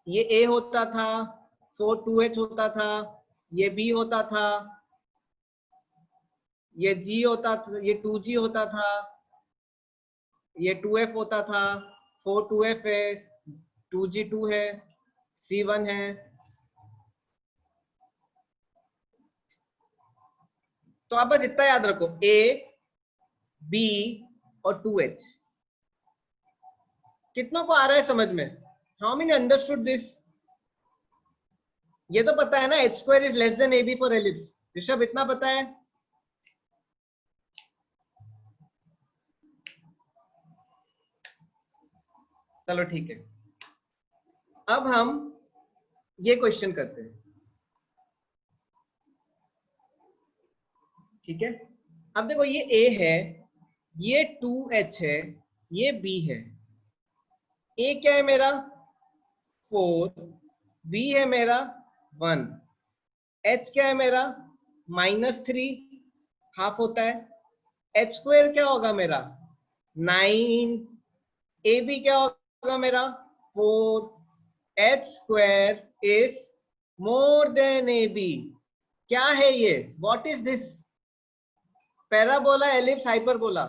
ये ए होता था, 4 2h होता था, ये बी होता था, ये जी होता था, ये 2g होता था, ये 2f होता था, 4 2f है, 2g 2 है, c1 है। तो आप बस इतना याद रखो, a b और 2h। कितनों को आ रहा है समझ में? How many understood this? ये तो पता है ना, h square is less than A b for ellipse. Rishabh इतना पता है? चलो ठीक है, अब हम ये क्वेश्चन करते हैं। ठीक है, अब देखो ये a है, ये 2h है, ये b है। a क्या है मेरा 4, b है मेरा 1, h क्या है मेरा -3, हाफ होता है, h स्क्वायर क्या होगा मेरा 9, ए बी क्या होगा मेरा 4, h square is more than A b. क्या है ये, what is this? Parabola, ellipse, hyperbola?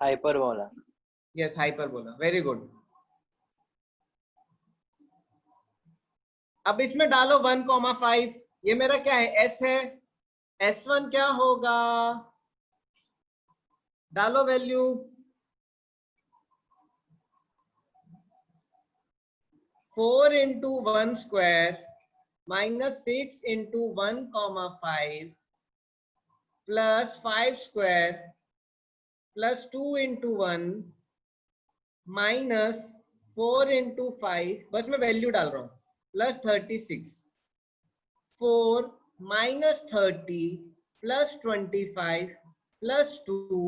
Hyperbola. Yes, hyperbola, very good. अब इसमें डालो 1,5, ये मेरा क्या है एस है, S1 क्या होगा, डालो value, four into 1 square -6 into 1,5 plus 5 square plus 2 into 1 -4 into 5, बस मैं वैल्यू डाल रहा हूं, प्लस 36, 4 -30 प्लस 25 प्लस 2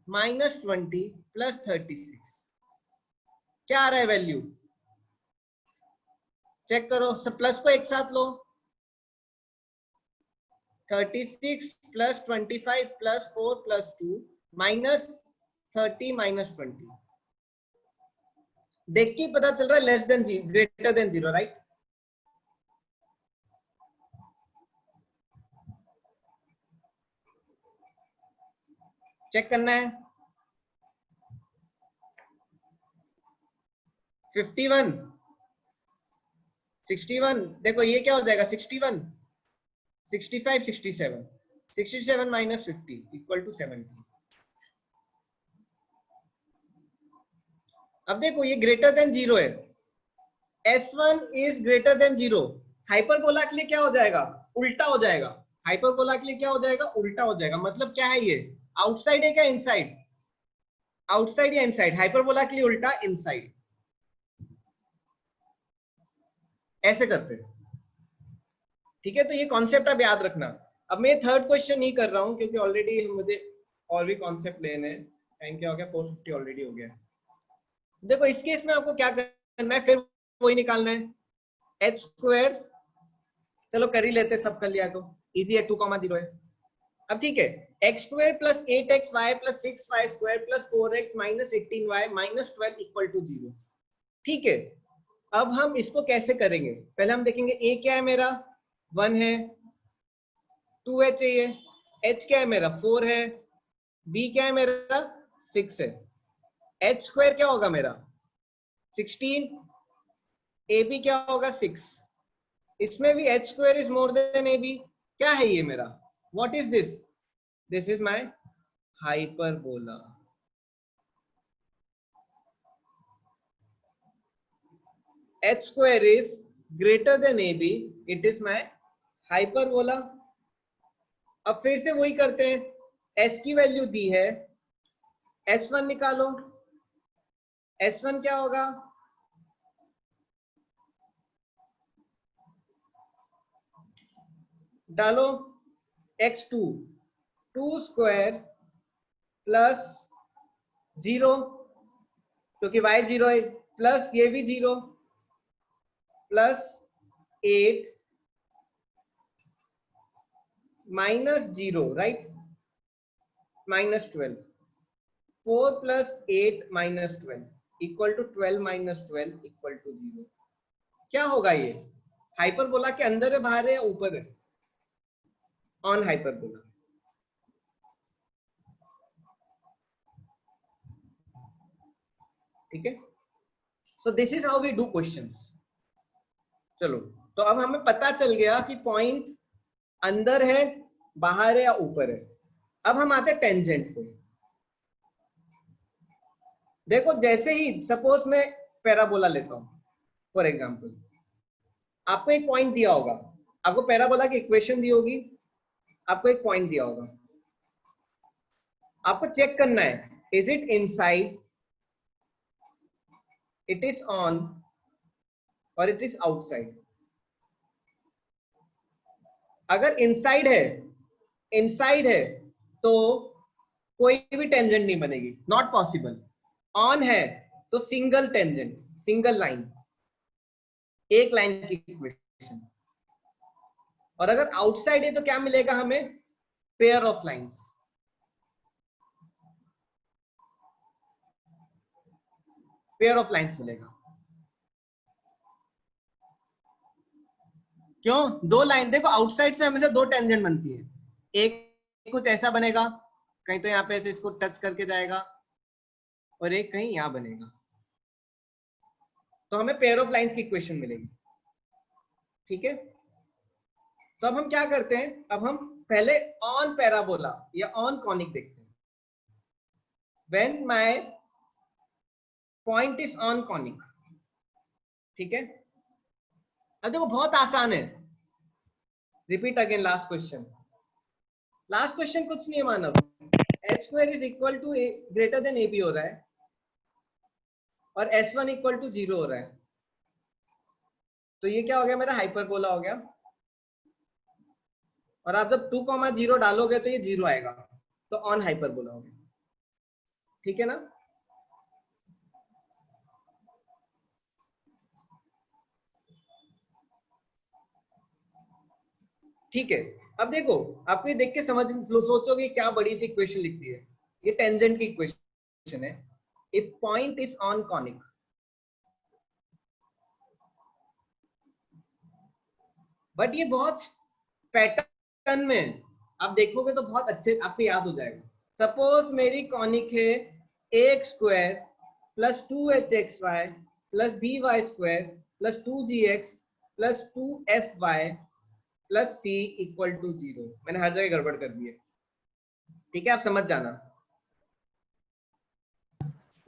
-20 प्लस 36। क्या आ रहा है वैल्यू? चेक करो, सब प्लस को एक साथ लो, 36 plus 25 plus 4 plus 2 minus 30 minus 20। देख के पता चल रहा है less than zero, greater than zero, right? Check करना है। 51, 61, देखो ये क्या हो जाएगा 61, 65, 67, 67 माइनस 50 इक्वल टू 70। अब देखो ये ग्रेटर देन जीरो है, S1 is greater than zero. Hyperbola के लिए क्या हो जाएगा? उल्टा हो जाएगा। हाइपरबोला के लिए क्या हो जाएगा? उल्टा हो जाएगा। मतलब क्या है ये? आउटसाइड है क्या इनसाइड? आउटसाइड या इनसाइड? हाइपरबोला के लिए उल्टा इनसाइड। ऐसे करते हैं, ठीक है? तो ये कॉन्सेप्ट आप याद रखना। अब मैं थर्ड क्वेश्चन नहीं कर रहा हूं क्योंकि ऑलरेडी मुझे और भी कॉन्सेप्ट लेने हैं। टाइम क्या हो गया? 4:50 ऑलरेडी हो गया। देखो इस केस में आपको क्या करना है, फिर वही निकालना है, एच स्क्वायर। चलो कर ही लेते, सब कर लिया तो इजी है, 2,0 है। अब ठीक है, x square plus 8xy plus 6y square plus 4x minus 18y minus 12 equal to 0। ठीक है, अब हम इसको कैसे करेंगे? पहले हम देखेंगे a क्या है मेरा, 1 है, 2h है, ये h क्या है मेरा, 4 है, b क्या है मेरा, 6 है, h स्क्वायर क्या होगा मेरा 16, ab क्या होगा 6। इसमें भी h square is more then ab। क्या है ये मेरा? What is this? This is my hyperbola. h square is greater than ab, it is my hyperbola। अब फिर से वही करते हैं, s की वैल्यू दी है, s1 निकालो। s1 क्या होगा? डालो x2, 2 स्क्वायर प्लस 0 क्योंकि y 0 है, प्लस ये भी 0 plus 8 minus 0, right, minus 12, 4 plus 8 minus 12 equal to 12 minus 12 equal to 0। क्या होगा ये? हाइपरबोला के अंदर है, बाहर है या ऊपर है? On hyperbola. ठीक है, so this is how we do questions. चलो, तो अब हमें पता चल गया कि पॉइंट अंदर है, बाहर है या ऊपर है। अब हम आते हैं टेंजेंट पे। देखो जैसे ही सपोज मैं पैराबोला लेता हूं फॉर एग्जांपल, आपको एक पॉइंट दिया होगा, आपको पैराबोला की इक्वेशन दी होगी, आपको एक पॉइंट दिया होगा, आपको चेक करना है is it inside, it is on और इट इज आउटसाइड। अगर इनसाइड है तो कोई भी टेंजेंट नहीं बनेगी, नॉट पॉसिबल। ऑन है तो सिंगल टेंजेंट, सिंगल लाइन, एक लाइन की इक्वेशन। और अगर आउटसाइड है तो क्या मिलेगा हमें? Pair of lines. Pair of lines मिलेगा। क्यों? दो लाइन, देखो आउटसाइड से हमेशा दो टेंजेंट बनती है, एक कुछ ऐसा बनेगा, कहीं तो यहाँ पे ऐसे इसको टच करके जाएगा, और एक कहीं यहां बनेगा, तो हमें पेयर ऑफ लाइंस की इक्वेशन मिलेगी। ठीक है, तो अब हम क्या करते हैं, अब हम पहले ऑन पैराबोला या ऑन कॉनिक देखते हैं। When my point is on conic, ठीक है। अब देखो बहुत आसान है, repeat again last question. Last question कुछ नहीं है Manav, H square is equal to greater than A B हो रहा है और S1 इक्वल टू 0 हो रहा है, तो ये क्या हो गया मेरा? हाइपरबोला हो गया। और आप जब 2,0 डालोगे तो ये 0 आएगा, तो ऑन हाइपरबोला हो गया। ठीक है ना? ठीक है, अब देखो आपको ये देख के समझ सोचोगे क्या बड़ी सी इक्वेशन लिख दी है, ये टेंजेंट की इक्वेशन इक्वेशन है, if point is on conic, but ये बहुत पैटर्न में आप देखोगे तो बहुत अच्छे आपको याद हो जाएगा। सपोज मेरी कॉनिक है ax square plus 2hxy plus by square plus 2gx plus 2fy plus c equal to 0। मैंने हर जगह गड़बड़ कर दी है, ठीक है, आप समझ जाना,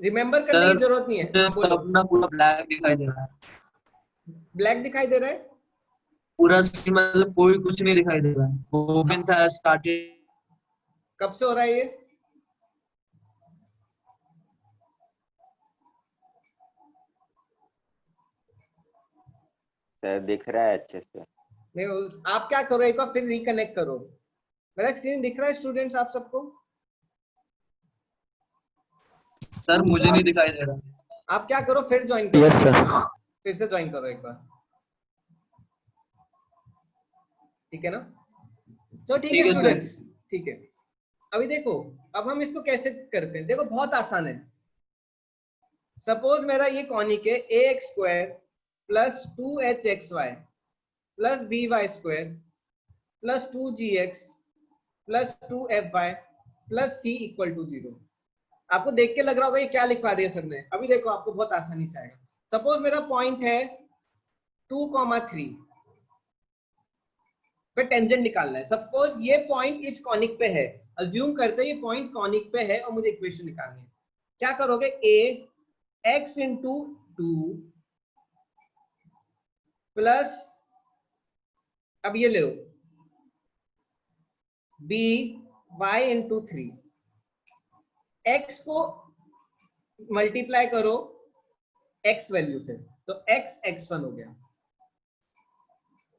रिमेंबर करने की जरूरत नहीं है। अपना पूरा ब्लैक दिखाई दे रहा है, ब्लैक दिखाई दे रहा है, पूरा स्क्रीन मतलब कोई कुछ नहीं दिखाई दे रहा है। वो भी था स्टार्टेड। कब से हो रहा है ये? सर दिख रहा है अच्छे से। नहीं, आप क्या करो, एक बार फिर रिकनेक्ट करो। मेरा स्क्रीन दिख रहा है स्टूडेंट्स आप सबको? सर मुझे नहीं दिखाई दे रहा। आप क्या करो, फिर ज्वाइन करो। Yes sir. फिर से ज्वाइन करो एक बार, ठीक है ना? तो ठीक है स्टूडेंट्स, ठीक है। अभी देखो, अब हम इसको कैसे करते हैं, देखो बहुत आसान है। सपोज मेरा ये कॉनिक है ax square plus 2hxy plus by square plus 2gx plus 2fy plus c equal to 0। आपको देख के लग रहा होगा ये क्या लिखवा दिया सर ने। अभी देखो आपको बहुत आसानी से आएगा। सपोज मेरा पॉइंट है 2,3 पे टेंजेंट निकालना है। सपोज ये पॉइंट इस कॉनिक पे है, अज्यूम करते हैं ये पॉइंट कॉनिक पे है और मुझे इक्वेशन निकालनी है। क्या करोगे, a x इंटू 2 प्लस, अब ये ले लो, b y इंटू 3, x को मल्टीप्लाई करो x वैल्यू से, तो x x1 हो गया।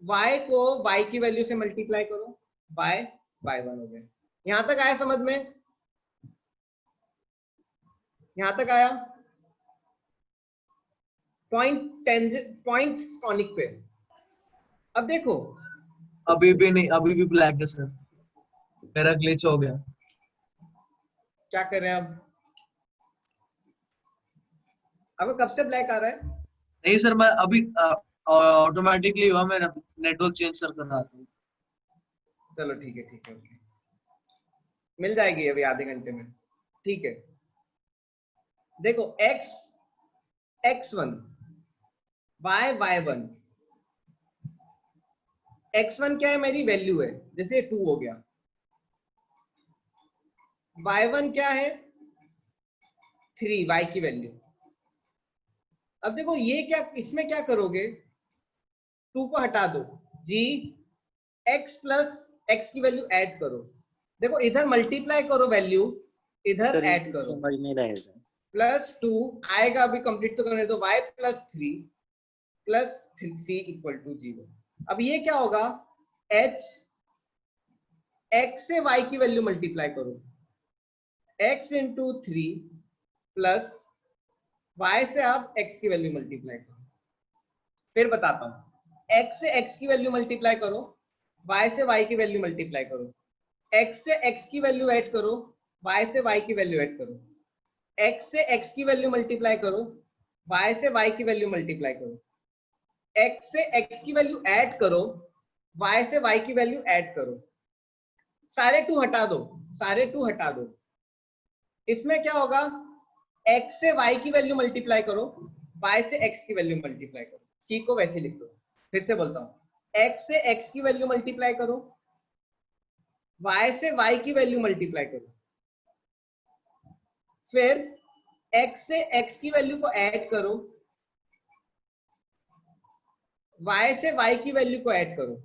y को y की वैल्यू से मल्टीप्लाई करो, y y1 हो गया। यहां तक आया समझ में? यहां तक आया? पॉइंट कॉनिक पे। अब देखो, अभी भी नहीं, अभी भी ब्लैक है सर, मेरा ग्लिच हो गया। क्या कर रहे हैं अब कब से ब्लैक आ रहा है? नहीं सर, मैं अभी ऑटोमेटिकली हुआ, मैं नेटवर्क चेंज कर रहा था। चलो ठीक है, ठीक है, ओके, मिल जाएगी अभी आधे घंटे में, ठीक है। देखो x x1 y y1, x1 क्या है, मेरी वैल्यू है, जैसे 2 हो गया। y1 क्या है, 3, y की वैल्यू। अब देखो ये क्या, इसमें क्या करोगे, 2 को हटा दो, g x प्लस x की वैल्यू ऐड करो। देखो इधर मल्टीप्लाई करो वैल्यू, इधर ऐड करो, समझ नहीं रहेगा। प्लस 2 आएगा, अभी कंप्लीट तो करने दो, y plus 3 plus 3c equal to 0। अब ये क्या होगा, h x से y की वैल्यू मल्टीप्लाई करो, x इंटू 3 प्लस y से आप x की वैल्यू मल्टीप्लाई करो। फिर बताता हूं, x से x की वैल्यू मल्टीप्लाई करो, y से y की वैल्यू मल्टीप्लाई करो, x से x की वैल्यू ऐड करो, y से y की वैल्यू ऐड करो, x से x की वैल्यू मल्टीप्लाई करो, y से y की वैल्यू मल्टीप्लाई करो, x से x की वैल्यू ऐड करो, y से y की वैल्यू ऐड करो। सारे 2 हटा दो, सारे 2 हटा दो। इसमें क्या होगा, x से y की वैल्यू मल्टीप्लाई करो, y से x की वैल्यू मल्टीप्लाई करो। c को वैसे लिख दो। फिर से बोलता हूं, x से x की वैल्यू मल्टीप्लाई करो, y से y की वैल्यू मल्टीप्लाई करो, फिर x से x की वैल्यू को ऐड करो, y से y की वैल्यू को ऐड करो,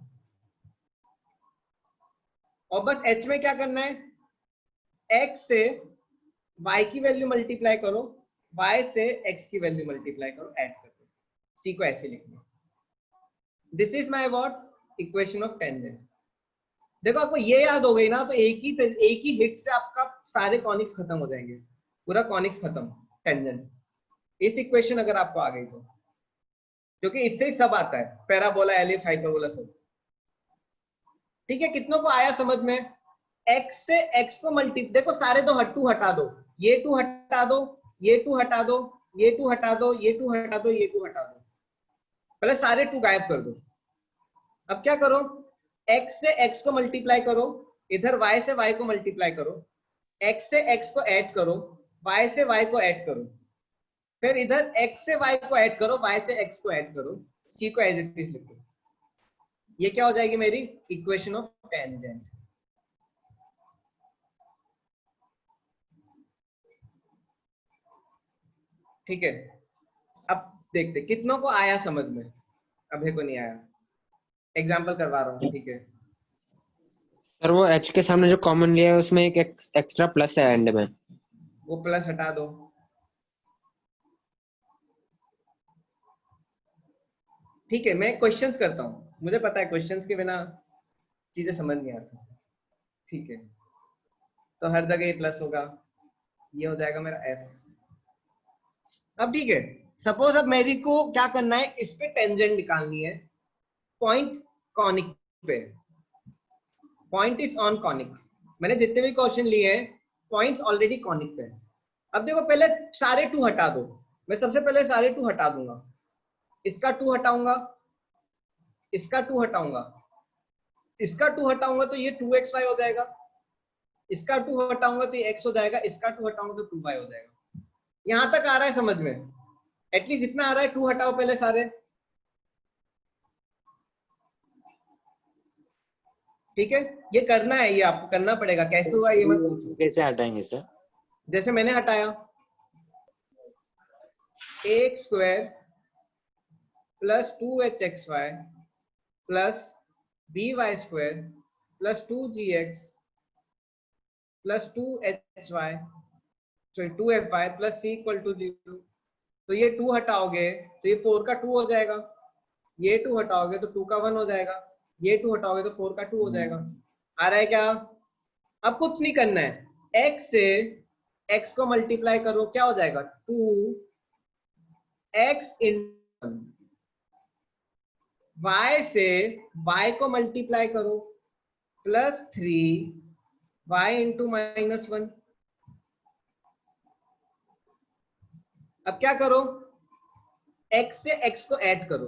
और बस h में क्या करना है, x से y की वैल्यू मल्टीप्लाई करो, y से x की वैल्यू मल्टीप्लाई करो, ऐड कर दो। c को ऐसे लिखना। This is my what, equation of tangent. देखो आपको ये याद हो गई ना, तो एक ही हिट से आपका सारे कॉनिक्स खत्म हो जाएंगे, पूरा कॉनिक्स खत्म, टेंजेंट। इस इक्वेशन अगर आपको आ गई तो, क्योंकि इससे ही सब आता है, पैराबोला, एलिप्स, हाइपरबोला, सब। ठीक है, कितनों को आया समझ में? x से x को देखो सारे 2 हटा दो, ये 2 हटा दो, ये 2 हटा दो, ये 2 हटा दो, ये 2 हटा दो, ये 2 हटा दो, पहले सारे 2 गायब कर दो। अब क्या करो, x से x को मल्टीप्लाई करो, इधर y से y को मल्टीप्लाई करो, x से x को ऐड करो, y से y को ऐड करो, फिर इधर x से y को ऐड करो, y से x को ऐड करो, c को एज इट इज लिखो। ये क्या हो जाएगी मेरी इक्वेशन ऑफ टेंजेंट। ठीक है, अब देखते कितनों को आया समझ में, अभय को नहीं आया, एग्जाम्पल करवा रहा हूँ। ठीक है, सर वो h के सामने जो कॉमन लिया है उसमें एक एक्स्ट्रा प्लस है एंड में, वो प्लस हटा दो। ठीक है, मैं क्वेश्चंस करता हूँ, मुझे पता है क्वेश्चंस के बिना चीजें समझ नहीं आती। ठीक है, तो हर जगह ये प्लस होगा, ये हो जाएगा मेरा f। अब ठीक है, सपोज अब मेरी को क्या करना है, इस पे टेंजेंट निकालनी है, पॉइंट कॉनिक पे, पॉइंट इज ऑन कॉनिक। मैंने जितने भी क्वेश्चन लिए हैं पॉइंट्स ऑलरेडी कॉनिक पे। अब देखो पहले सारे 2 हटा दो, मैं सबसे पहले सारे 2 हटा दूंगा, इसका 2 हटाऊंगा, इसका 2 हटाऊंगा, इसका 2 हटाऊंगा तो ये 2xy हो जाएगा, इसका 2 हटाऊंगा तो ये x हो जाएगा, इसका 2 हटाऊंगा तो 2y हो जाएगा। यहां तक आ रहा है समझ में, एटलीस्ट इतना आ रहा है। 2 हटाओ पहले सारे, ठीक है, ये करना है, ये आपको करना पड़ेगा। कैसे हुआ ये मत पूछो, कैसे हटाएंगे सर? जैसे मैंने हटाया ax square plus 2hxy plus by square plus 2gx plus 2hy sorry 2fy plus c equal to 0। तो ये 2 हटाओगे तो ये 4 का 2 हो जाएगा, ये 2 हटाओगे तो 2 का 1 हो जाएगा, ये 2 हटाओगे तो 4 का 2 हो जाएगा। आ रहा है क्या? अब कुछ नहीं करना है, x से x को मल्टीप्लाई करो, क्या हो जाएगा 2x इंटू y से y को मल्टीप्लाई करो प्लस 3y इंटू -1। अब क्या करो, x से x को ऐड करो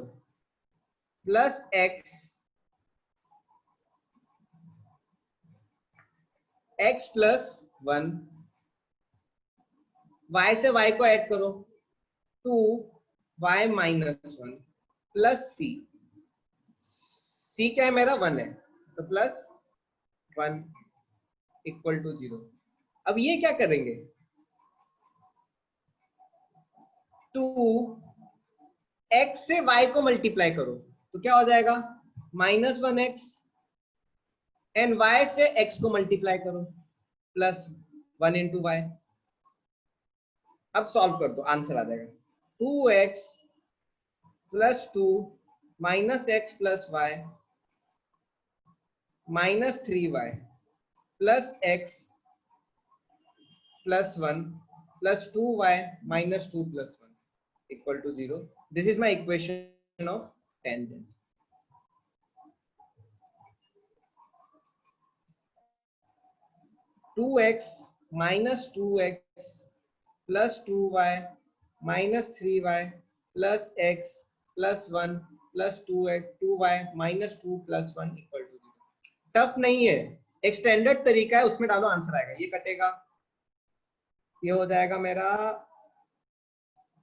प्लस x प्लस 1, y से y को ऐड करो 2y माइनस 1 प्लस c क्या है मेरा 1 है, तो प्लस 1 इक्वल टू 0। अब ये क्या करेंगे, 2x से y को मल्टीप्लाई करो तो क्या हो जाएगा -1x, एंड y से x को मल्टीप्लाई करो प्लस 1 इंटू y। अब सॉल्व कर दो, आंसर आ जाएगा 2x plus 2 minus x plus y minus 3y plus x plus 1 plus 2y minus 2 plus 1 equal to 0। This is my equation of tangent. Two x minus 2x plus 2y minus 3y plus x plus 1 plus 2y minus 2 plus 1 equal to 0। Tough नहीं है, एक स्टैंडर्ड तरीका है, उसमें डालो आंसर आएगा। ये कटेगा, ये हो जाएगा मेरा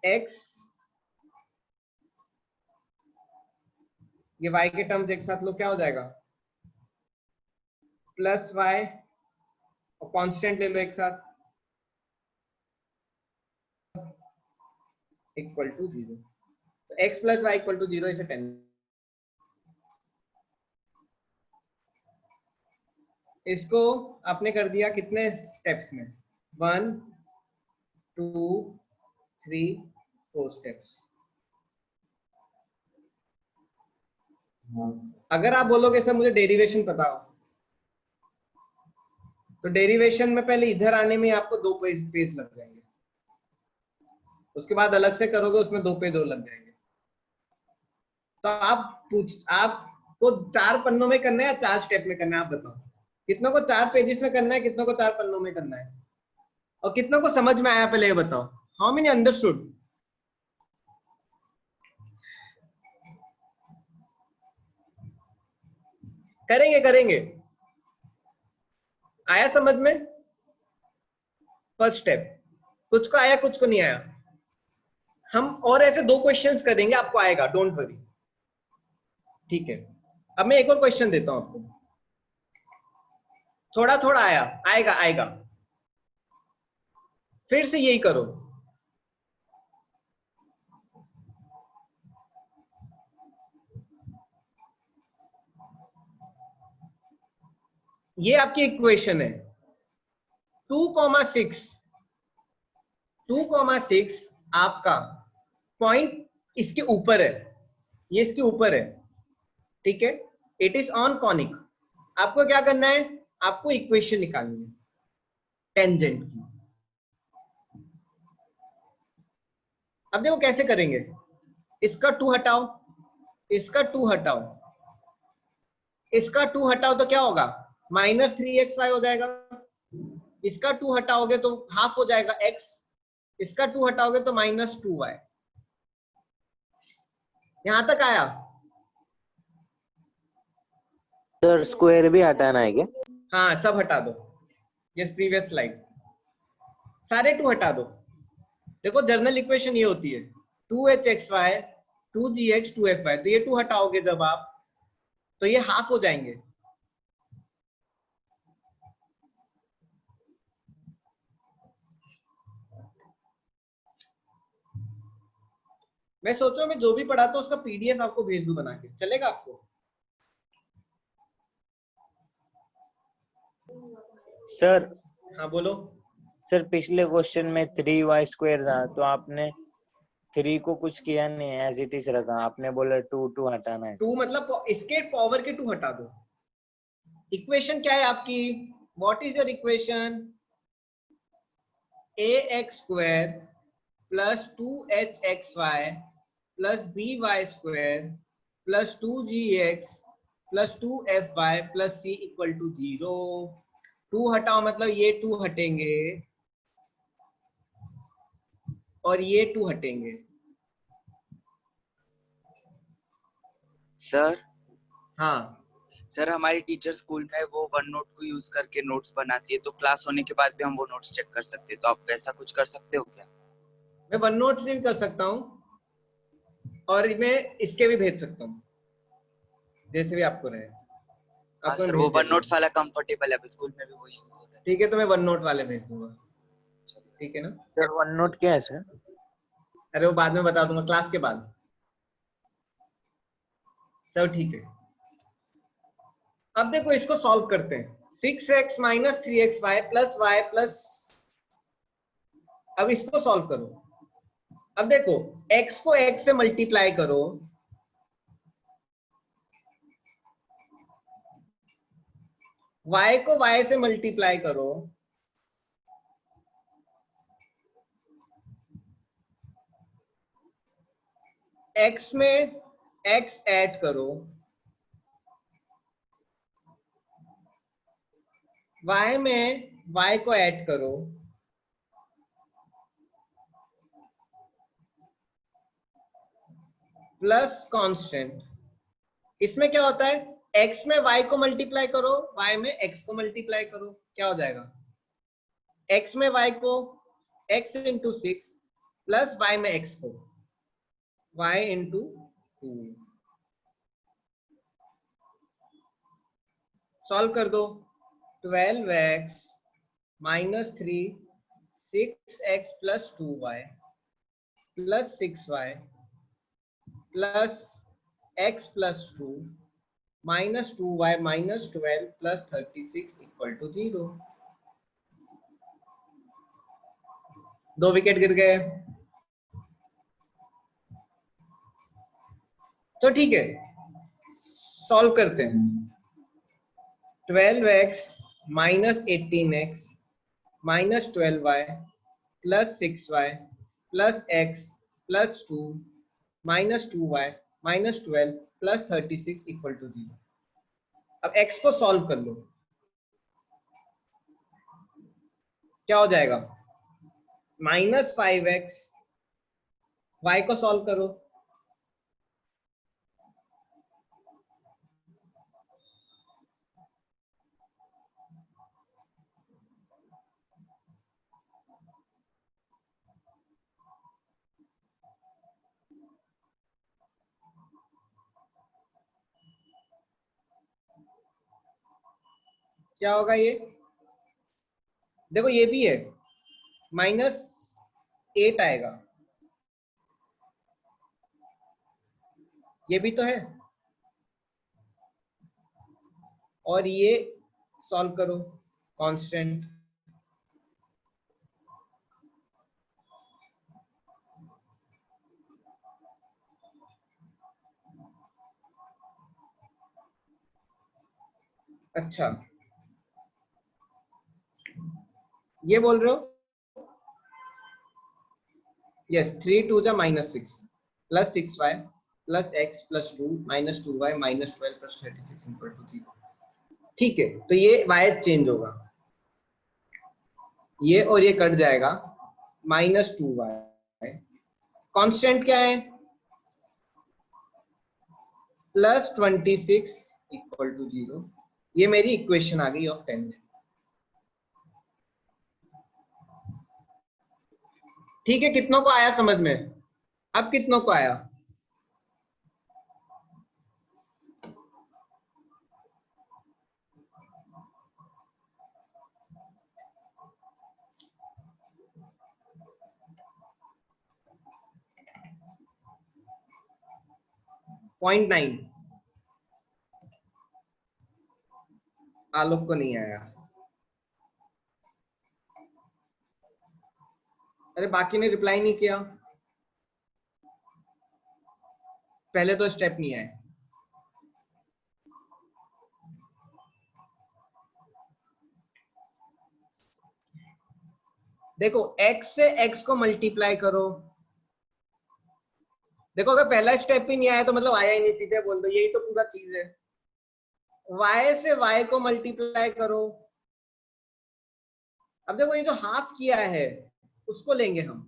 x, ये y के टर्म्स एक साथ लो, क्या हो जाएगा प्लस y और कांस्टेंट ले लो एक साथ इक्वल टू 0। तो x plus y equal to 0 इसे 10। इसको आपने कर दिया कितने स्टेप्स में, 1 2 3 4 स्टेप्स। अगर आप बोलोगे सर मुझे डेरिवेशन पता हो, तो डेरिवेशन में पहले इधर आने में आपको 2 पेज लग जाएंगे, उसके बाद अलग से करोगे उसमें 2 पेज और लग जाएंगे। तो आपको 4 पन्नों में करना है या 4 स्टेप में करना है, आप बताओ कितनों को 4 पेजेस में करना है, कितनों को 4 पन्नों में करना है। और कितना को समझ में आया पहले ये बताओ, हाउ मेनी अंडरस्टूड? करेंगे आया समझ में? फर्स्ट स्टेप, कुछ को आया कुछ को नहीं आया। हम और ऐसे 2 क्वेश्चंस करेंगे, आपको आएगा, डोंट वरी, ठीक है। अब मैं एक और क्वेश्चन देता हूं आपको, थोड़ा थोड़ा आएगा। फिर से यही करो, ये आपकी इक्वेशन है 2,6 आपका पॉइंट इसके ऊपर है, ये इसके ऊपर है, ठीक है। It is on conic. आपको क्या करना है, आपको इक्वेशन निकालनी है टेंजेंट की। अब देखो कैसे करेंगे, इसका 2 हटाओ, इसका 2 हटाओ, इसका 2 हटाओ तो क्या होगा, -3xy हो जाएगा। इसका 2 हटाओगे तो हाफ हो जाएगा x, इसका 2 हटाओगे तो -2y। यहां तक आया? सर स्क्वायर भी हटाना है क्या? हाँ, सब हटा दो, यस प्रीवियस स्लाइड, सारे 2 हटा दो। देखो जर्नल इक्वेशन ये होती है 2hxy 2gx 2fy, तो ये 2 हटाओगे जब आप, तो ये हाफ हो जाएंगे। मैं सोचो मैं जो भी पढ़ाता हूँ उसका पीडीएफ आपको भेज दूं बना के, चलेगा आपको? सर हाँ बोलो। सर पिछले क्वेश्चन में 3y² था, तो आपने 3 को कुछ किया नहीं, एज इट इज रखा। आपने बोला 2 हटाना है। 2 मतलब इसके पावर के 2 हटा दो। इक्वेशन क्या है आपकी, what is your equation? ax² plus 2hxy plus by² plus 2gx plus 2fy plus c equal to 0। 2 हटाओ मतलब ये 2 हटेंगे और ये 2 हटेंगे। सर हाँ सर हमारी टीचर स्कूल में वो वन नोट को यूज करके नोट्स बनाती है, तो क्लास होने के बाद भी हम वो नोट्स चेक कर सकते हैं, तो आप वैसा कुछ कर सकते हो क्या? मैं वन नोट से भी कर सकता हूँ और मैं इसके भी भेज सकता हूँ, जैसे भी आपको रहे। हाँ सर, वो वन नोट्स वाला कंफर्टेबल है, स्कूल में भी वो यूज होता है। ठीक है, तो मैं वन नोट वाले भेज दूंगा, ठीक है ना? सर वन नोट क्या है सर? अरे वो बाद में बता दूंगा, क्लास के बाद। चलो ठीक है, अब देखो इसको सॉल्व करते हैं। 6x minus 3xy plus y plus, अब इसको सॉल्व करो। अब देखो x को x से मल्टीप्लाई करो, y को y से मल्टीप्लाई करो, x में x ऐड करो, y में y को ऐड करो, प्लस कांस्टेंट। इसमें क्या होता है, x में y को मल्टीप्लाई करो, y में x को मल्टीप्लाई करो, क्या हो जाएगा, x में y को x इंटू 6 प्लस y में x को y इंटू 2। सॉल्व कर दो, 12x minus 3 6x plus 2y plus 6y plus x plus 2 minus 2y minus 12 plus 36 equal to 0। 2 wicket गिर गए, तो ठीक है सॉल्व करते हैं। 12x minus 18x minus 12y plus 6y plus x plus 2 minus 2y minus 12 plus 36 equal to 0। अब x को सॉल्व कर लो, क्या हो जाएगा, -5x, y को सॉल्व करो। क्या होगा ये? देखो ये भी है, -8 आएगा, ये भी तो है, और ये सॉल्व करो कांस्टेंट। अच्छा, ये बोल रहे हो? यस, 3 2 जा -6 plus 6y plus x plus 2 -2y -12 plus 36 equal to 0। ठीक है, तो ये y चेंज होगा, ये और ये कट जाएगा, -2y। कांस्टेंट क्या है? Plus 26 equal to 0। ये मेरी इक्वेशन आ गई ऑफ टेंजेंट। ठीक है, कितनों को आया समझ में? अब कितनों को आया? पॉइंट 9 आलोक को नहीं आया। अरे बाकी ने रिप्लाई नहीं किया, पहले तो स्टेप नहीं आए। देखो x से x को मल्टीप्लाई करो। देखो अगर पहला स्टेप ही नहीं आया तो मतलब आया ही नहीं, सीधे बोल दो, यही तो पूरा चीज है। y से y को मल्टीप्लाई करो। अब देखो ये जो हाफ किया है उसको लेंगे हम,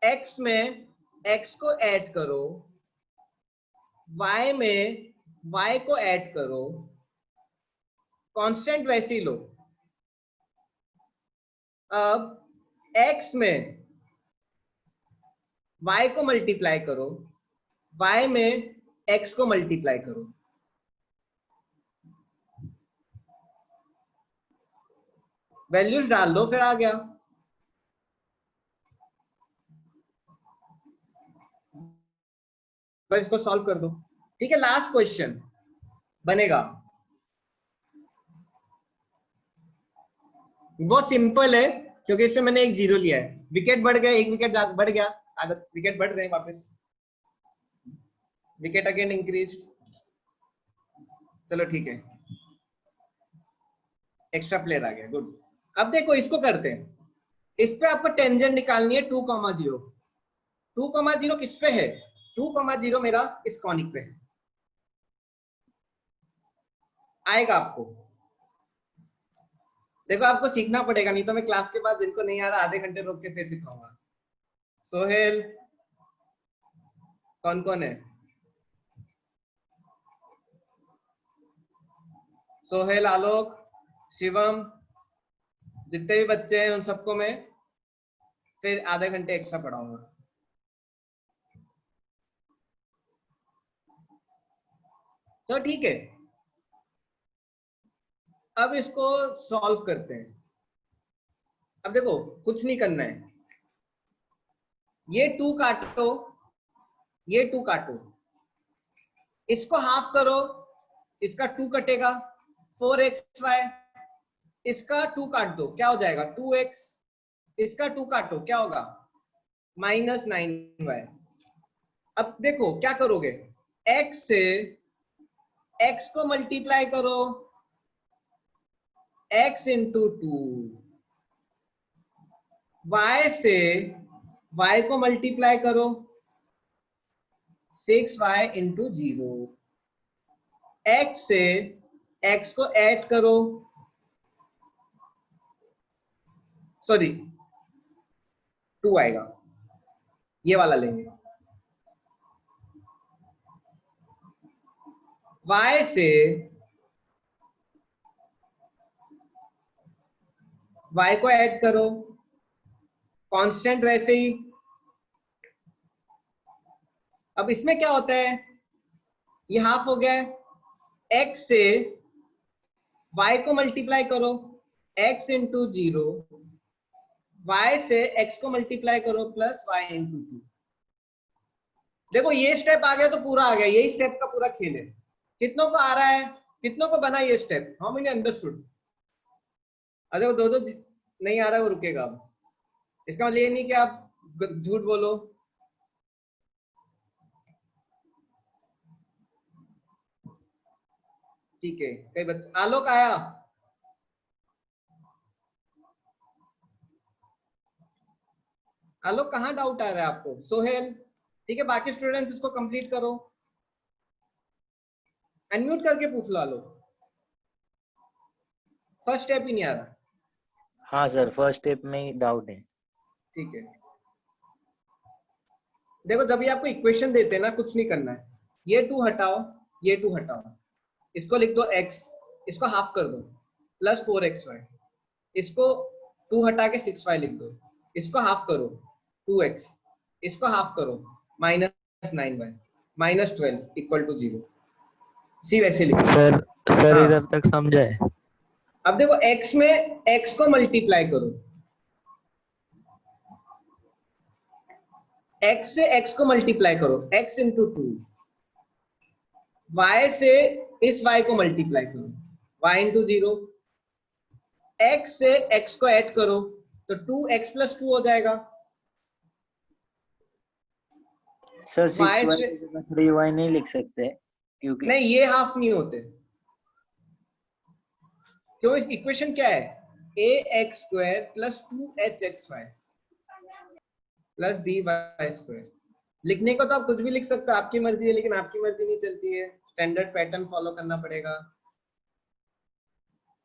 x में x को ऐड करो, y में y को ऐड करो, कांस्टेंट वैसे ही लो। अब x में y को मल्टीप्लाई करो, y में x को मल्टीप्लाई करो। वैल्यूज डाल दो, फिर आ गया। बस इसको सॉल्व कर दो। ठीक है, लास्ट क्वेश्चन बनेगा, बहुत सिंपल है क्योंकि इससे मैंने एक 0 लिया है। विकेट बढ़ गया, एक विकेट बढ़ गया, आदत विकेट बढ़ रहे हैं वापस, विकेट अगेन इंक्रीज। चलो ठीक है, एक्स्ट्रा प्लेयर आ गया, गुड। अब देखो इसको करते हैं, इस पे आपको टेंजेंट निकालनी है 2,0। 2,0 किस पे है? 2,0 मेरा इस कॉनिक पे है, आएगा आपको। देखो आपको सीखना पड़ेगा, नहीं तो मैं क्लास के बाद जिनको नहीं आ रहा आधे घंटे रोक के फिर सिखाऊंगा। सोहेल, कौन कौन है? सोहेल, आलोक, शिवम, जितने भी बच्चे हैं उन सबको मैं फिर आधे घंटे एक्स्ट्रा पढ़ाऊंगा। तो ठीक है, अब इसको सॉल्व करते हैं। अब देखो कुछ नहीं करना है, ये 2 काटो, ये 2 काटो, इसको हाफ करो, इसका 2 कटेगा, 4xy, इसका 2 काट दो, क्या हो जाएगा? 2x, इसका 2 काटो, क्या होगा? -9y। अब देखो क्या करोगे, x से x को मल्टीप्लाई करो, x इंटू 2, y से y को मल्टीप्लाई करो, 6y इंटू 0, x से x को ऐड करो, सॉरी 2 आएगा, ये वाला लेंगे। y से y को ऐड करो, कांस्टेंट वैसे ही। अब इसमें क्या होता है, ये हाफ हो गया है, x से y को मल्टीप्लाई करो, x इंटू 0, y से x को मल्टीप्लाई करो प्लस y इंटू 2। देखो ये स्टेप आ गया तो पूरा आ गया, यही स्टेप का पूरा खेल है। कितनों को आ रहा है, कितनों को बना ये स्टेप, हाउ मेनी अंडरस्टूड? अरे वो दो नहीं आ रहा है वो रुकेगा। अब इसका मतलब ये नहीं कि आप झूठ बोलो। ठीक है, कई बच्चे, आलोक आया, आलोक कहाँ डाउट आ रहा है आपको? सोहेल, ठीक है, बाकी स्टूडेंट्स इसको कंप्लीट करो, अनम्यूट करके पूछ लो। आलोक फर्स्ट स्टेप ही नहीं आ रहा। हाँ सर, फर्स्ट स्टेप में ही डाउट है। ठीक है, देखो जब भी आपको इक्वेशन देते हैं ना, कुछ नहीं करना है, ये 2 हटाओ, ये 2 हटाओ, इसको लिख दो x, इसको हाफ कर दो प्लस 4xy, इसको 2 हटा के 6y लिख दो, इसको हाफ करो 2x, इसको हाफ करो minus 9y minus 12 equal to 0। See वैसे लिखो सर। सर हाँ। इधर तक समझा है? अब देखो x में x को मल्टीप्लाई करो, x से x को मल्टीप्लाई करो, x इंटू 2, y से इस y को मल्टीप्लाई करो, y इंटू 0, x से x को ऐड करो तो 2x प्लस 2 हो जाएगा। सर y 6y से की जगह 3y नहीं लिख सकते क्योंकि नहीं, ये हाफ नहीं होते। क्यों? इस इक्वेशन क्या है, ax square plus 2hxy plus by square. लिखने को तो आप कुछ भी लिख सकते हो, आपकी मर्जी है, लेकिन आपकी मर्जी नहीं चलती है, स्टैंडर्ड पैटर्न फॉलो करना पड़ेगा।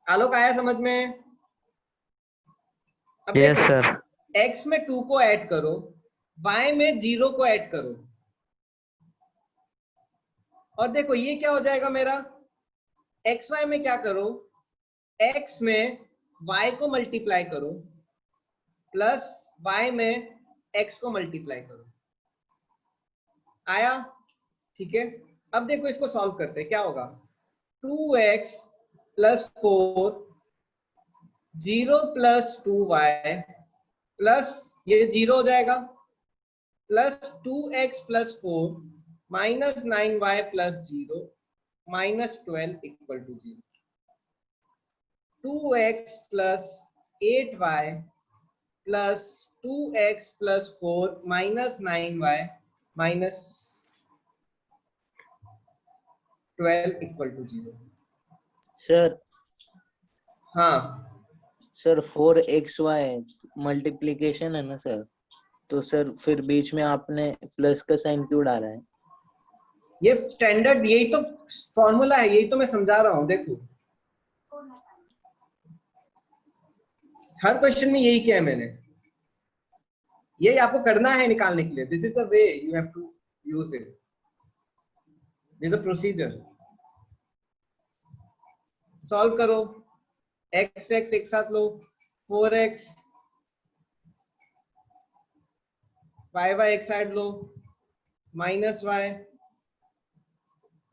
आलोक आया समझ में? अब यस सर। x में 2 को ऐड करो, y में 0 को ऐड करो, और देखो ये क्या हो जाएगा मेरा, xy में क्या करो, x में y को मल्टीप्लाई करो प्लस y में x को मल्टीप्लाई करो। आया? ठीक है, अब देखो इसको सॉल्व करते हैं, क्या होगा, 2x plus 4, 0 plus 2y plus ये 0 हो जाएगा, plus 2x plus 4 minus 9y plus 0 minus 12 equal to 0। 2x plus 8y plus 2x plus 4 minus 9y minus 12 equal to 0। Sir हाँ सर 4xy मल्टीप्लीकेशन है ना सर, तो सर फिर बीच में आपने प्लस का साइन क्यों डाला है? ये स्टैंडर्ड, यही तो फॉर्मूला है, यही तो मैं समझा रहा हूं। देखो हर क्वेश्चन में यही किया है मैंने, यही आपको करना है निकालने के लिए। This is the way you have to use it, this the procedure. Solve करो, x x एक साथ लो, 4x, y एक साइड लो माइनस y,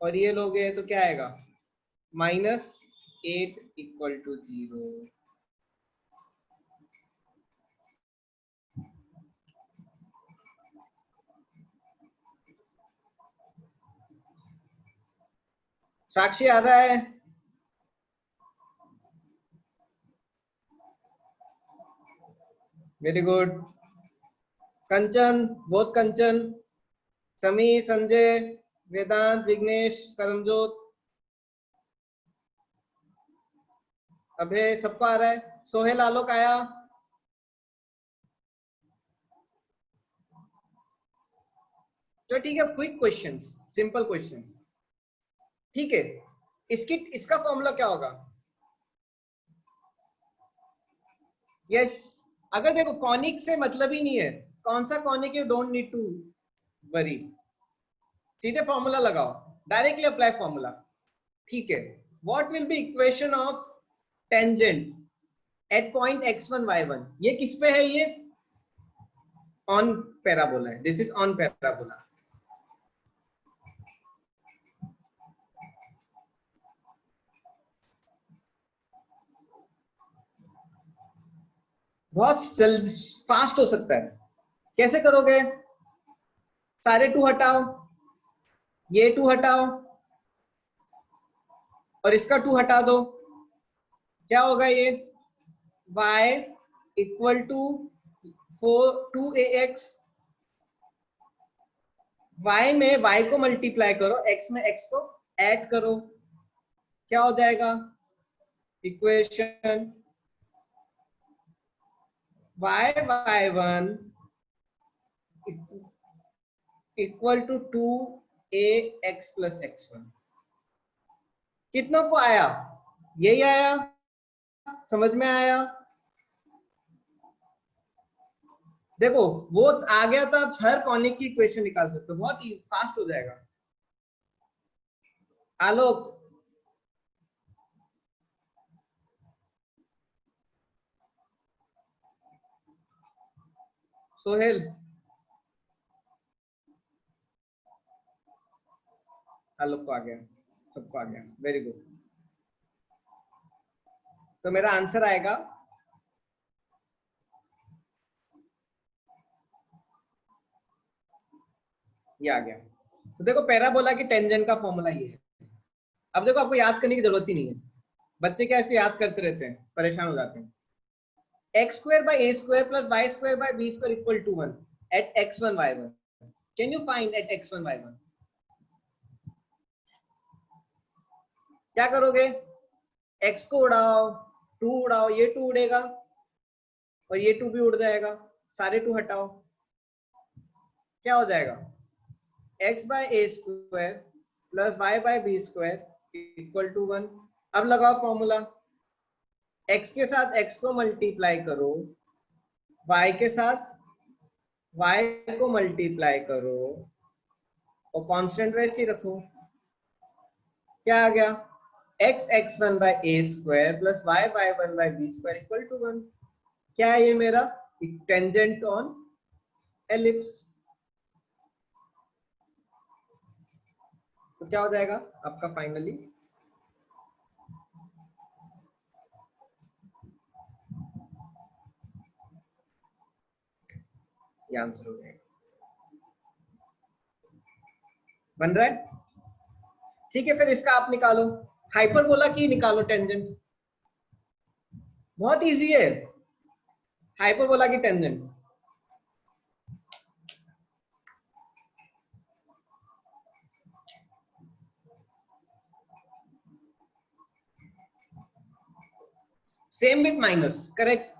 और ये लोगे तो क्या आएगा, माइनस 8 इक्वल टू 0। साक्षी आ रहा है? Very good. Kanchan, both Kanchan, Sami, Sanjay, वेदांत, विघ्नेश, करमजोत, अभय, सबको आ रहा है? सोहेल, आलोक आया? तो ठीक है, क्विक क्वेश्चंस, सिंपल क्वेश्चन, ठीक है। इसका फॉर्मूला क्या होगा? यस, अगर देखो कॉनिक से मतलब ही नहीं है, कौन सा conic, you don't need to worry, सीधे फॉर्मूला लगाओ, डायरेक्टली अप्लाई फॉर्मूला, ठीक है। What will be equation of tangent at point x1 y1, ये किस पे है, ये ऑन पैराबोला है, दिस इज ऑन पैराबोला। बहुत फास्ट हो सकता है, कैसे करोगे, सारे 2 हटाओ, ये 2 हटाओ और इसका 2 हटा दो, क्या होगा ये y equal to 2ax, y में y को मल्टीप्लाई करो, x में x को ऐड करो, क्या हो जाएगा equation y1 equal to 2ax plus x1। कितनों को आया, यही आया, समझ में आया। देखो वो आ गया तो आप हर कॉनिक की इक्वेशन निकाल सकते हो, बहुत ही फास्ट हो जाएगा। आलोक, सोहेल, आलोक को आ गया, सबको आ गया, वेरी गुड। तो मेरा आंसर आएगा ये आ गया। तो देखो पैराबोला की टेंजेंट का फॉर्मूला ये है। अब देखो आपको याद करने की जरूरत ही नहीं है, बच्चे क्या इसको याद करते रहते हैं, परेशान हो जाते हैं। x square by a square plus y square by b square equal to 1 at x1 y1. Can you find at x1 y1? क्या करोगे, x को उड़ाओ, 2 उड़ाओ, ये 2 उड़ेगा और ये 2 भी उड़ जाएगा, सारे 2 हटाओ, क्या हो जाएगा x by a square plus y by b square equal to 1। अब लगाओ फॉर्मूला, x के साथ x को मल्टीप्लाई करो, y के साथ y को मल्टीप्लाई करो और कांस्टेंट वैसे ही रखो, क्या आ गया x x1 by a square plus y y1 by b square equal to 1। क्या है ये मेरा टेंजेंट ऑन एलिप्स। तो क्या हो जाएगा आपका फाइनली ये आंसर हो जाएगा, बन रहा है, ठीक है। फिर इसका आप निकालो, हाइपरबोला की निकालो टेंजेंट, बहुत इजी है हाइपरबोला की tangent. Same with minus, correct.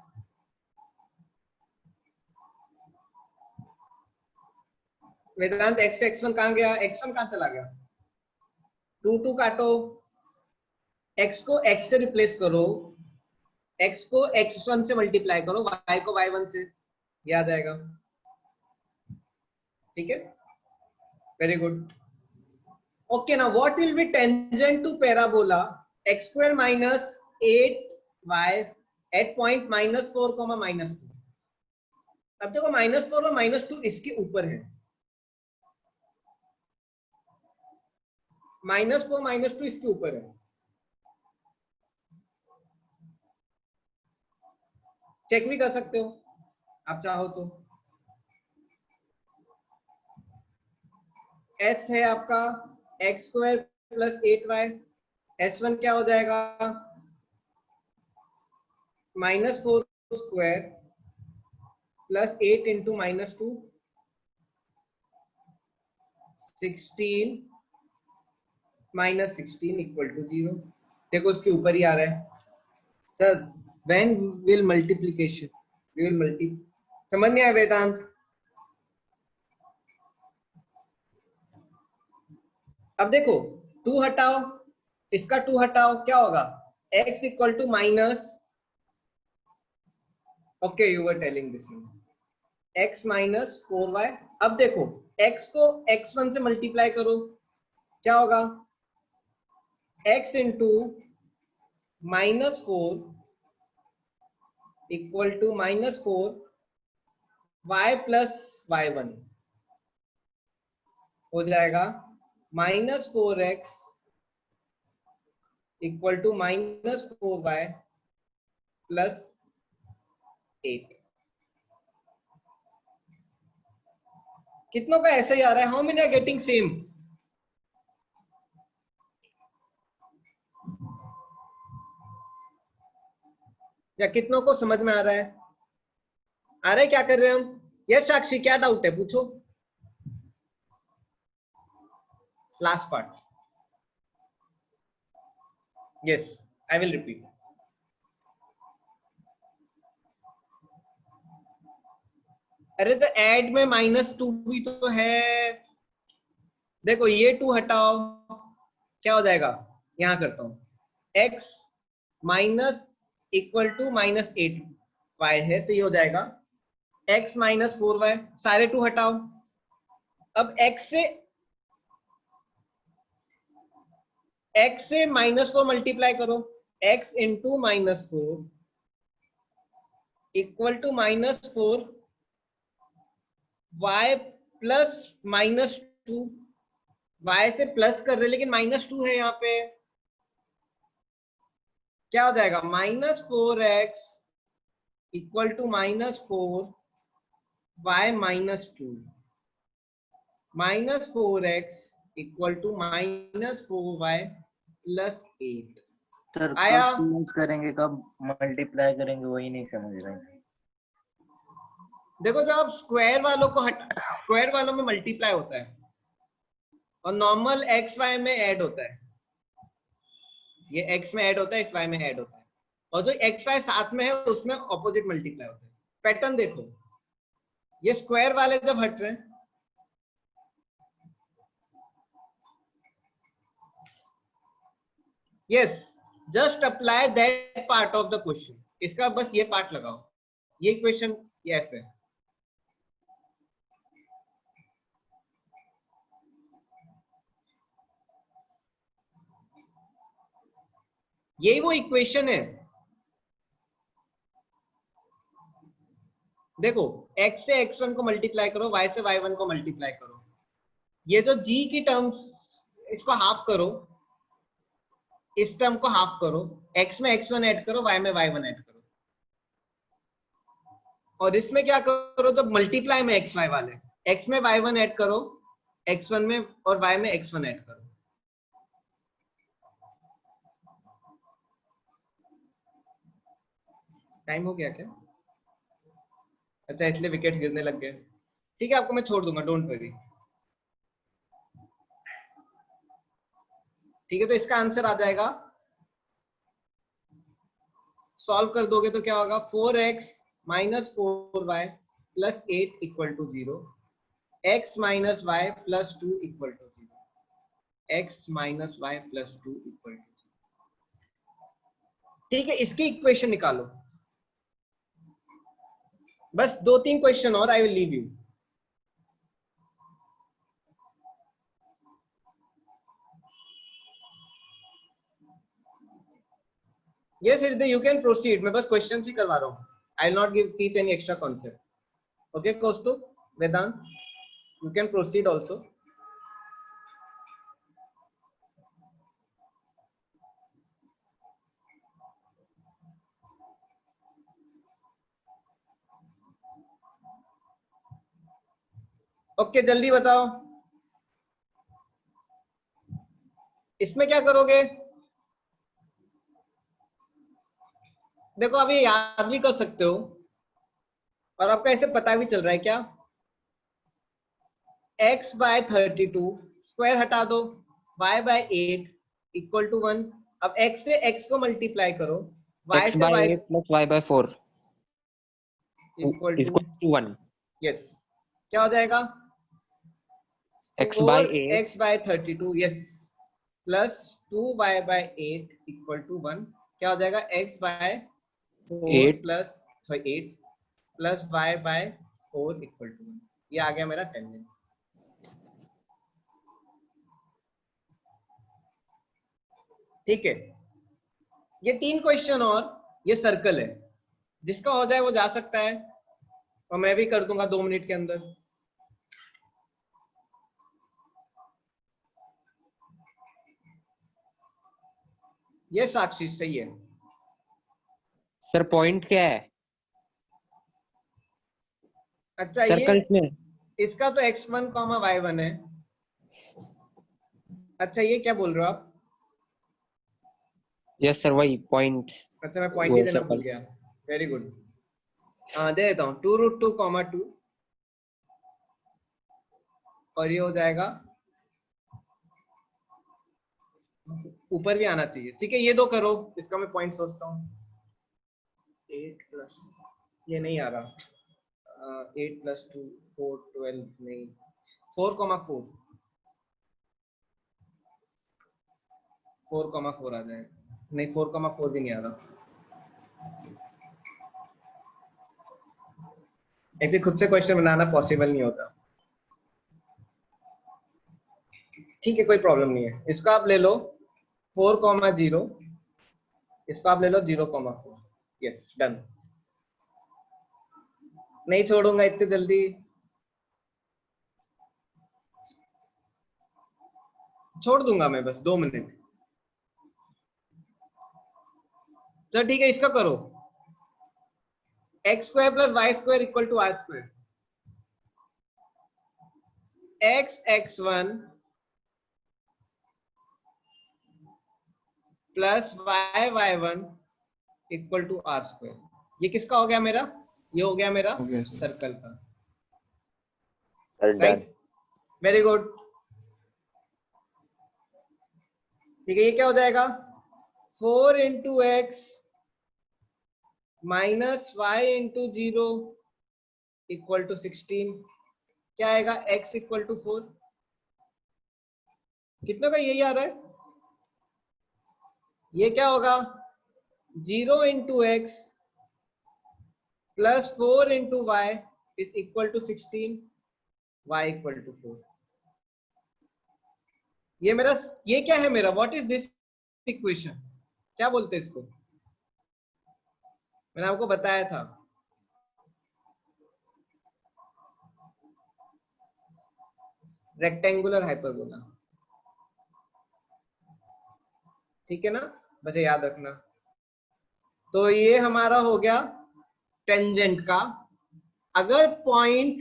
Vedant x x1 कहां गया, x1 कहां चला गया, 2 2 काटो, x को x से रिप्लेस करो, x को x1 से मल्टीप्लाई करो, y को y1 से, ये आ जाएगा, ठीक है, very good. Okay, now what will be tangent to parabola x square minus 8y at point -4, -2। अब देखो -4 और -2 इसके ऊपर है, -4 -2 इसके ऊपर है, चेक भी कर सकते हो आप चाहो तो। s है आपका x square plus 8y, s1 क्या हो जाएगा -4 square plus 8 into -2, 16 -16 equal to 0। देखो उसके ऊपर ही आ रहा है sir, when will multiplication will multi, समझ नहीं आया वेदांत। अब देखो 2 हटाओ, इसका 2 हटाओ, क्या होगा x equal to minus okay, you were telling this x minus 4y। अब देखो x को x1 से मल्टीप्लाई करो, क्या होगा? x into -4 equal to -4 y plus y1 हो जाएगा -4x equal to -4y plus 8। कितनों का ऐसे ही आ रहा है? How many are getting same? या कितनों को समझ में आ रहा है? आ रहा है? क्या कर रहे हैं हम? यस साक्षी, क्या डाउट है? पूछो। Last part. Yes, I will repeat. अरे तो ऐड में -2 भी तो है। देखो ये 2 हटाओ, क्या हो जाएगा? यहां करता हूं, x minus equal to -8y है, तो ये हो जाएगा x माइनस 4y। सारे 2 हटाओ। अब x से -4 मल्टीप्लाई करो, x into -4 equal to -4 y plus -2। y से प्लस कर रहे लेकिन -2 है यहाँ पे, क्या हो जाएगा? -4x equal to -4 y -2 -4x equal to -4y plus 8। Sir आया? कब यूज करेंगे, कब मल्टीप्लाई करेंगे, वही नहीं समझ रहे हैं। देखो, जब आप स्क्वायर वालों को स्क्वायर वालों में मल्टीप्लाई होता है और नॉर्मल एक्स वाई में ऐड होता है। ये x में ऐड होता है, इस y में ऐड होता है, और जो x y साथ में है उसमें ऑपोजिट मल्टीप्लाई होता है। पैटर्न देखो, ये स्क्वायर वाले जब हट रहे हैं, yes, just apply that part of the question. इसका बस ये पार्ट लगाओ, ये क्वेश्चन ये f है। यही वो इक्वेशन है। देखो, x से x1 को मल्टीप्लाई करो, y से y1 को मल्टीप्लाई करो, ये जो g की टर्म्स, इसको हाफ करो, इस टर्म को हाफ करो, x में x1 ऐड करो, y में y1 ऐड करो, और इसमें क्या करो? तो मल्टीप्लाई में x y वाले, x में y1 ऐड करो, x1 में, और y में x1 ऐड करो। टाइम हो गया क्या? अच्छा, इसलिए विकेट गिरने लग गए। ठीक है, आपको मैं छोड़ दूंगा, डोंट वरी। ठीक है, तो इसका आंसर आ जाएगा, सॉल्व कर दोगे तो क्या होगा? 4x minus 4y plus 8 equal to 0, x minus y plus 2 equal to 0, x minus y plus 2 equal to 0। ठीक है, इसकी इक्वेशन निकालो। बस 2-3 क्वेश्चन और, I will leave you. Yes, you can proceed. मैं बस क्वेश्चन ही करवा रहा हूँ। I will not teach any extra concept. Okay, Kaustubh, Vedant, you can proceed also. Okay, जल्दी बताओ, इसमें क्या करोगे? देखो, अभी याद भी कर सकते हो और आपका ऐसे पता भी चल रहा है क्या? x बाय 32 स्क्वायर हटा दो, y बाय 8 इक्वल टू 1। अब x से x को मल्टीप्लाई करो, y x से by y 8 plus y by 4 equal to 1। Yes, क्या हो जाएगा? x by 8 x by 32 yes plus 2y by 8 equal to 1। क्या हो जाएगा? x by 4 8 plus 8 plus y by 4 equal to 1। ये आ गया मेरा टेंजेंट। ठीक है, ये 3 क्वेश्चन और ये सर्कल है, जिसका हो जाए वो जा सकता है, और मैं भी कर दूंगा 2 मिनट के अंदर। ये साक्षी सही है। सर पॉइंट क्या है अच्छा, सर्कल्स ये में? इसका तो x1, y1 है। अच्छा, ये क्या बोल रहे हो आप? यस सर, वही पॉइंट। अच्छा, मैं पॉइंट ही देना भूल गया। Very good. दे देता हूँ 2√2, 2 और ये हो जाएगा, ऊपर भी आना चाहिए। ठीक है, ये 2 करो, इसका मैं पॉइंट सोचता हूँ। 8 प्लस, ये नहीं आ रहा। 8 + 2 4 12 नहीं, 4,4 4,4 आ जाएगा। नहीं, 4,4 भी नहीं आ रहा। ऐसे खुद से क्वेश्चन बनाना पॉसिबल नहीं होता। ठीक है, कोई प्रॉब्लम नहीं है। इसका आप ले लो 4,0, इसका आप ले लो 0,4। Yes, done. नहीं छोड़ूंगा इतनी जल्दी, छोड़ दूंगा मैं, बस 2 मिनट। चलो ठीक है, इसका करो। x² + y² = r²। x(x1) + y(y1) = r²। ये किसका हो गया मेरा? ये हो गया मेरा सर्कल का। Right, very good. ठीक है, ये क्या हो जाएगा? 4 × x - y × 0 = 16। क्या आएगा? x = 4। कितने का यही आ रहा है? ये क्या होगा? 0 × x + 4 × y = 16, y = 4। ये मेरा, ये क्या है मेरा? What is this equation? क्या बोलते हैं इसको? मैंने आपको बताया था, रेक्टेंगुलर हाइपरबोला। ठीक है ना, बस ये याद रखना। तो ये हमारा हो गया टेंजेंट का, अगर पॉइंट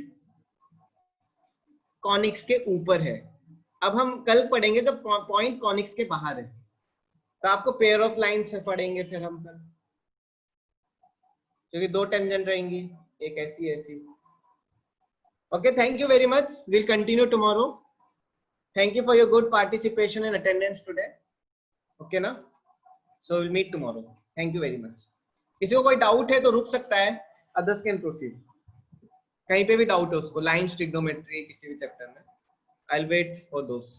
कॉनिक्स के ऊपर है। अब हम कल पढ़ेंगे जब पॉइंट कॉनिक्स के बाहर है, तो आपको पेयर ऑफ लाइन से पढ़ेंगे फिर हम कल, क्योंकि 2 टेंजेंट रहेंगी, एक ऐसी ऐसी। Okay, thank you very much, will continue tomorrow. Thank you for your good participation and attendance today. Okay ना, so will meet tomorrow. Thank you very much. किसी को कोई डाउट है तो रुक सकता है, अदर्स कैन प्रोसीड। कहीं पे भी डाउट है उसको, लाइन, ट्रिग्नोमेट्री, किसी भी चैप्टर में, I will wait for those.